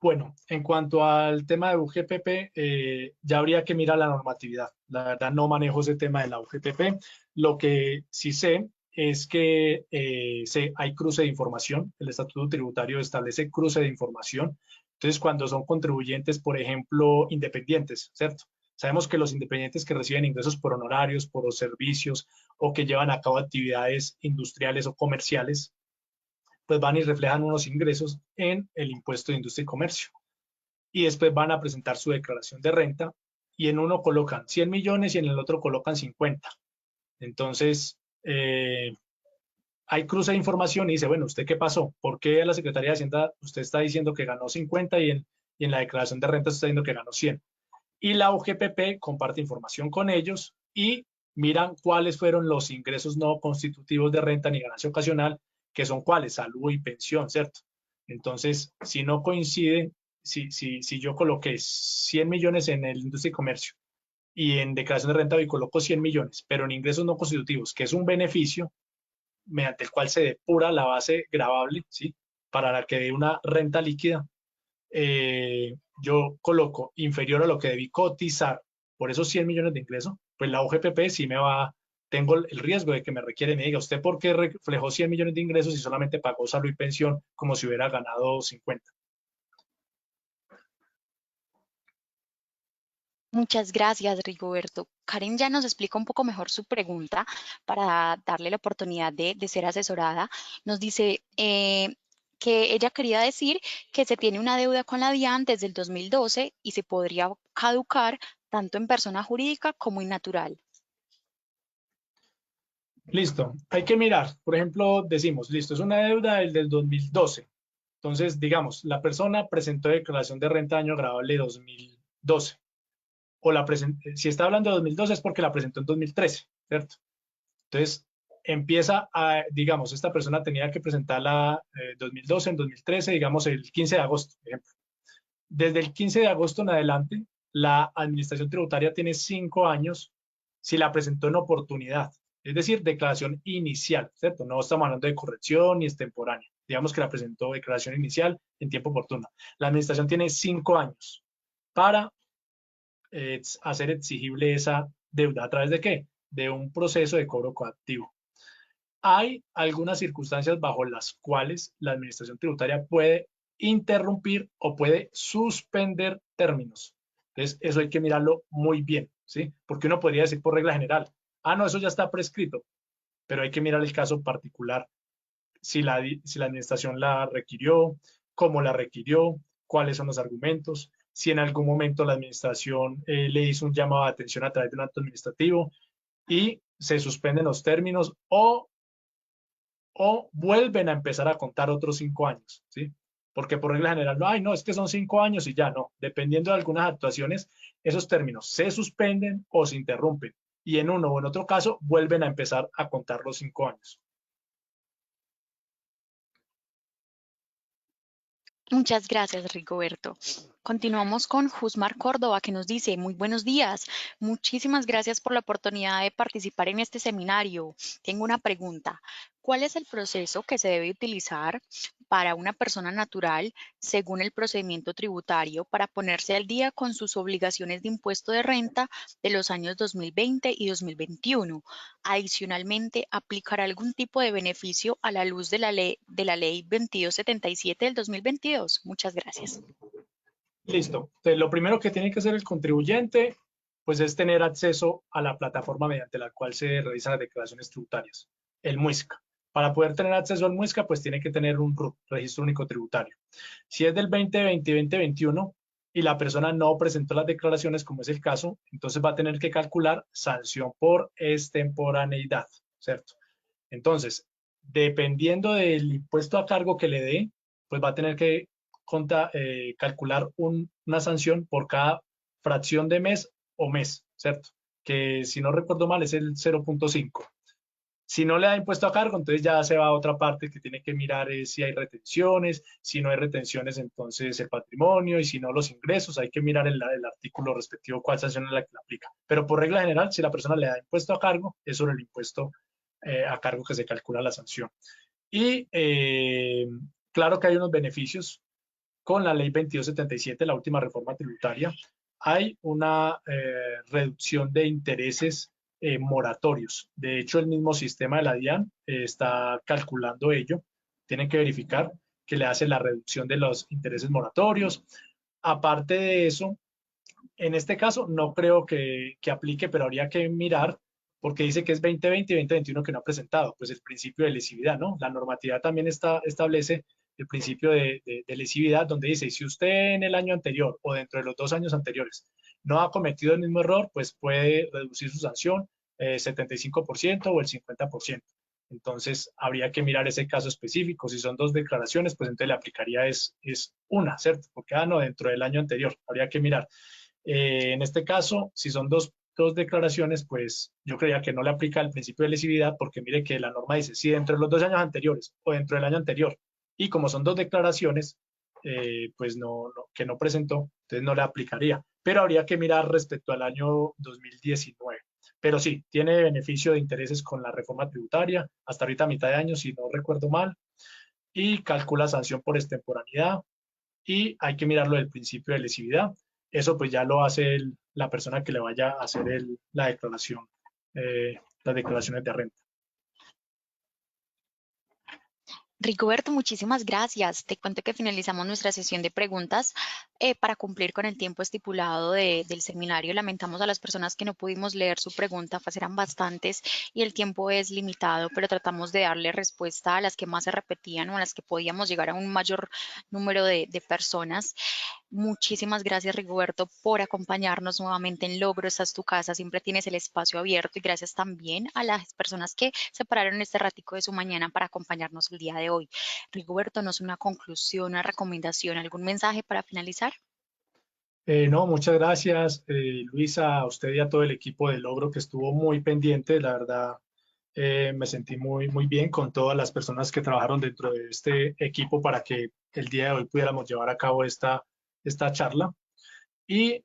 Bueno, en cuanto al tema de UGPP, ya habría que mirar la normatividad. La verdad no manejo ese tema de la UGPP. Lo que sí sé es que hay cruce de información. El Estatuto Tributario establece cruce de información. Entonces, cuando son contribuyentes, por ejemplo, independientes, ¿cierto? Sabemos que los independientes que reciben ingresos por honorarios, por servicios o que llevan a cabo actividades industriales o comerciales, pues van y reflejan unos ingresos en el impuesto de industria y comercio. Y después van a presentar su declaración de renta y en uno colocan 100 millones y en el otro colocan 50. Entonces, hay cruce de información y dice, bueno, ¿usted qué pasó? ¿Por qué a la Secretaría de Hacienda usted está diciendo que ganó 50 y en la declaración de renta está diciendo que ganó 100? Y la UGPP comparte información con ellos y miran cuáles fueron los ingresos no constitutivos de renta ni ganancia ocasional, que son cuáles, salud y pensión, ¿cierto? Entonces, si no coinciden, si yo coloqué 100 millones en el industria y comercio y en declaración de renta hoy coloco 100 millones, pero en ingresos no constitutivos, que es un beneficio mediante el cual se depura la base gravable, ¿sí? Para la que dé una renta líquida, yo coloco inferior a lo que debí cotizar por esos 100 millones de ingresos, pues la UGPP sí tengo el riesgo de que me requiere, me diga, ¿usted por qué reflejó 100 millones de ingresos y solamente pagó salud y pensión como si hubiera ganado 50? Muchas gracias, Rigoberto. Karen ya nos explica un poco mejor su pregunta para darle la oportunidad de ser asesorada. Nos dice que ella quería decir que se tiene una deuda con la DIAN desde el 2012 y se podría caducar tanto en persona jurídica como en natural. Listo, hay que mirar. Por ejemplo, decimos, listo, es una deuda del 2012. Entonces, digamos, la persona presentó declaración de renta año agravable 2012. O si está hablando de 2012 es porque la presentó en 2013, ¿cierto? Entonces, digamos, esta persona tenía que presentarla 2012, en 2013, digamos el 15 de agosto, por ejemplo. Desde el 15 de agosto en adelante, la administración tributaria tiene 5 años si la presentó en oportunidad, es decir, declaración inicial, ¿cierto? No estamos hablando de corrección ni extemporánea. Digamos que la presentó declaración inicial en tiempo oportuno. La administración tiene 5 años para hacer exigible esa deuda. ¿A través de qué? De un proceso de cobro coactivo. Hay algunas circunstancias bajo las cuales la administración tributaria puede interrumpir o puede suspender términos. Entonces, eso hay que mirarlo muy bien, ¿sí? Porque uno podría decir por regla general, no, eso ya está prescrito, pero hay que mirar el caso particular, si la administración la requirió, cómo la requirió, cuáles son los argumentos, si en algún momento la administración le hizo un llamado de atención a través de un acto administrativo y se suspenden los términos o vuelven a empezar a contar otros 5 años, ¿sí? Porque por regla general, no, es que son 5 años y ya no. Dependiendo de algunas actuaciones, esos términos se suspenden o se interrumpen. Y en uno o en otro caso, vuelven a empezar a contar los 5 años. Muchas gracias, Rigoberto. Continuamos con Jusmar Córdoba, que nos dice, muy buenos días. Muchísimas gracias por la oportunidad de participar en este seminario. Tengo una pregunta. ¿Cuál es el proceso que se debe utilizar para una persona natural, según el procedimiento tributario, para ponerse al día con sus obligaciones de impuesto de renta de los años 2020 y 2021? Adicionalmente, ¿aplicará algún tipo de beneficio a la luz de la ley 2277 del 2022? Muchas gracias. Listo. Entonces, lo primero que tiene que hacer el contribuyente, pues es tener acceso a la plataforma mediante la cual se realizan las declaraciones tributarias, el MUISC. Para poder tener acceso al MUESCA, pues tiene que tener un RUT, Registro Único Tributario. Si es del 2020 y 2021 y la persona no presentó las declaraciones, como es el caso, entonces va a tener que calcular sanción por extemporaneidad, ¿cierto? Entonces, dependiendo del impuesto a cargo que le dé, pues va a tener que calcular una sanción por cada fracción de mes o mes, ¿cierto? Que si no recuerdo mal es el 0.5. Si no le da impuesto a cargo, entonces ya se va a otra parte que tiene que mirar si hay retenciones, si no hay retenciones, entonces el patrimonio, y si no los ingresos, hay que mirar el artículo respectivo cuál sanción es la que le aplica. Pero por regla general, si la persona le da impuesto a cargo, es sobre el impuesto a cargo que se calcula la sanción. Y claro que hay unos beneficios con la ley 2277, la última reforma tributaria. Hay una reducción de intereses moratorios. De hecho, el mismo sistema de la DIAN está calculando ello. Tienen que verificar que le hace la reducción de los intereses moratorios. Aparte de eso, en este caso no creo que aplique, pero habría que mirar porque dice que es 2020 y 2021 que no ha presentado, pues el principio de lesividad, ¿no? La normatividad también establece el principio de lesividad, donde dice, si usted en el año anterior o dentro de los 2 años anteriores no ha cometido el mismo error, pues puede reducir su sanción 75% o el 50%. Entonces, habría que mirar ese caso específico. Si son 2 declaraciones, pues entonces le aplicaría es una, ¿cierto? Porque, no, dentro del año anterior. Habría que mirar. En este caso, si son dos declaraciones, pues yo creía que no le aplica el principio de lesividad porque mire que la norma dice, si dentro de los 2 años anteriores o dentro del año anterior, y como son 2 declaraciones, pues que no presentó, entonces no le aplicaría. Pero habría que mirar respecto al año 2019. Pero sí, tiene beneficio de intereses con la reforma tributaria, hasta ahorita a mitad de año, si no recuerdo mal, y calcula sanción por extemporaneidad, y hay que mirarlo del principio de lesividad. Eso pues ya lo hace la persona que le vaya a hacer la declaración, las declaraciones de renta. Rigoberto, muchísimas gracias. Te cuento que finalizamos nuestra sesión de preguntas para cumplir con el tiempo estipulado del seminario. Lamentamos a las personas que no pudimos leer su pregunta, pues eran bastantes y el tiempo es limitado, pero tratamos de darle respuesta a las que más se repetían o a las que podíamos llegar a un mayor número de personas. Muchísimas gracias, Rigoberto, por acompañarnos nuevamente en Logro. Esta es tu casa, siempre tienes el espacio abierto y gracias también a las personas que separaron este ratico de su mañana para acompañarnos el día de hoy. Rigoberto, ¿nos una conclusión, una recomendación, algún mensaje para finalizar? No, muchas gracias, Luisa, a usted y a todo el equipo de Logro que estuvo muy pendiente. La verdad, me sentí muy, muy bien con todas las personas que trabajaron dentro de este equipo para que el día de hoy pudiéramos llevar a cabo esta charla. Y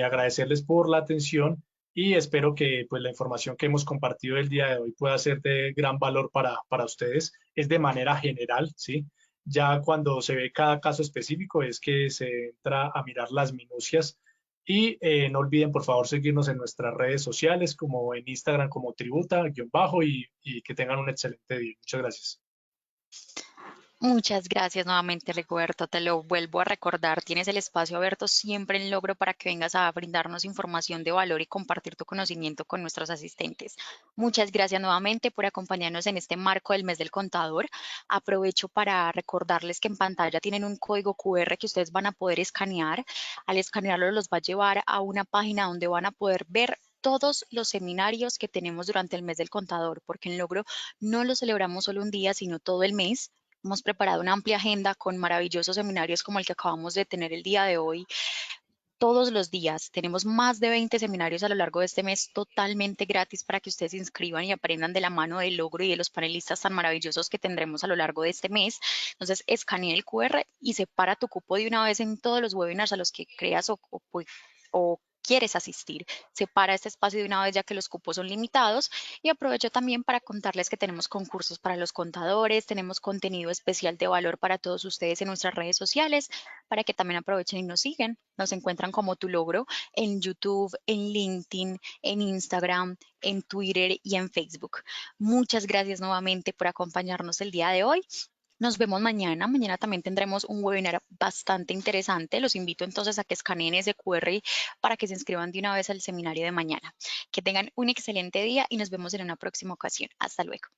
agradecerles por la atención y espero que pues, la información que hemos compartido el día de hoy pueda ser de gran valor para ustedes. Es de manera general, ¿sí? Ya cuando se ve cada caso específico es que se entra a mirar las minucias y no olviden por favor seguirnos en nuestras redes sociales como en Instagram como tributa_bajo y que tengan un excelente día. Muchas gracias. Muchas gracias nuevamente, Rigoberto. Te lo vuelvo a recordar. Tienes el espacio abierto siempre en Logro para que vengas a brindarnos información de valor y compartir tu conocimiento con nuestros asistentes. Muchas gracias nuevamente por acompañarnos en este marco del mes del contador. Aprovecho para recordarles que en pantalla tienen un código QR que ustedes van a poder escanear. Al escanearlo los va a llevar a una página donde van a poder ver todos los seminarios que tenemos durante el mes del contador, porque en Logro no lo celebramos solo un día, sino todo el mes. Hemos preparado una amplia agenda con maravillosos seminarios como el que acabamos de tener el día de hoy. Todos los días tenemos más de 20 seminarios a lo largo de este mes totalmente gratis para que ustedes se inscriban y aprendan de la mano del Logro y de los panelistas tan maravillosos que tendremos a lo largo de este mes. Entonces, escanea el QR y separa tu cupo de una vez en todos los webinars a los que creas o quieres asistir. Separa este espacio de una vez ya que los cupos son limitados y aprovecho también para contarles que tenemos concursos para los contadores, tenemos contenido especial de valor para todos ustedes en nuestras redes sociales para que también aprovechen y nos sigan. Nos encuentran como Tu Logro en YouTube, en LinkedIn, en Instagram, en Twitter y en Facebook. Muchas gracias nuevamente por acompañarnos el día de hoy. Nos vemos mañana. Mañana también tendremos un webinar bastante interesante. Los invito entonces a que escaneen ese QR para que se inscriban de una vez al seminario de mañana. Que tengan un excelente día y nos vemos en una próxima ocasión. Hasta luego.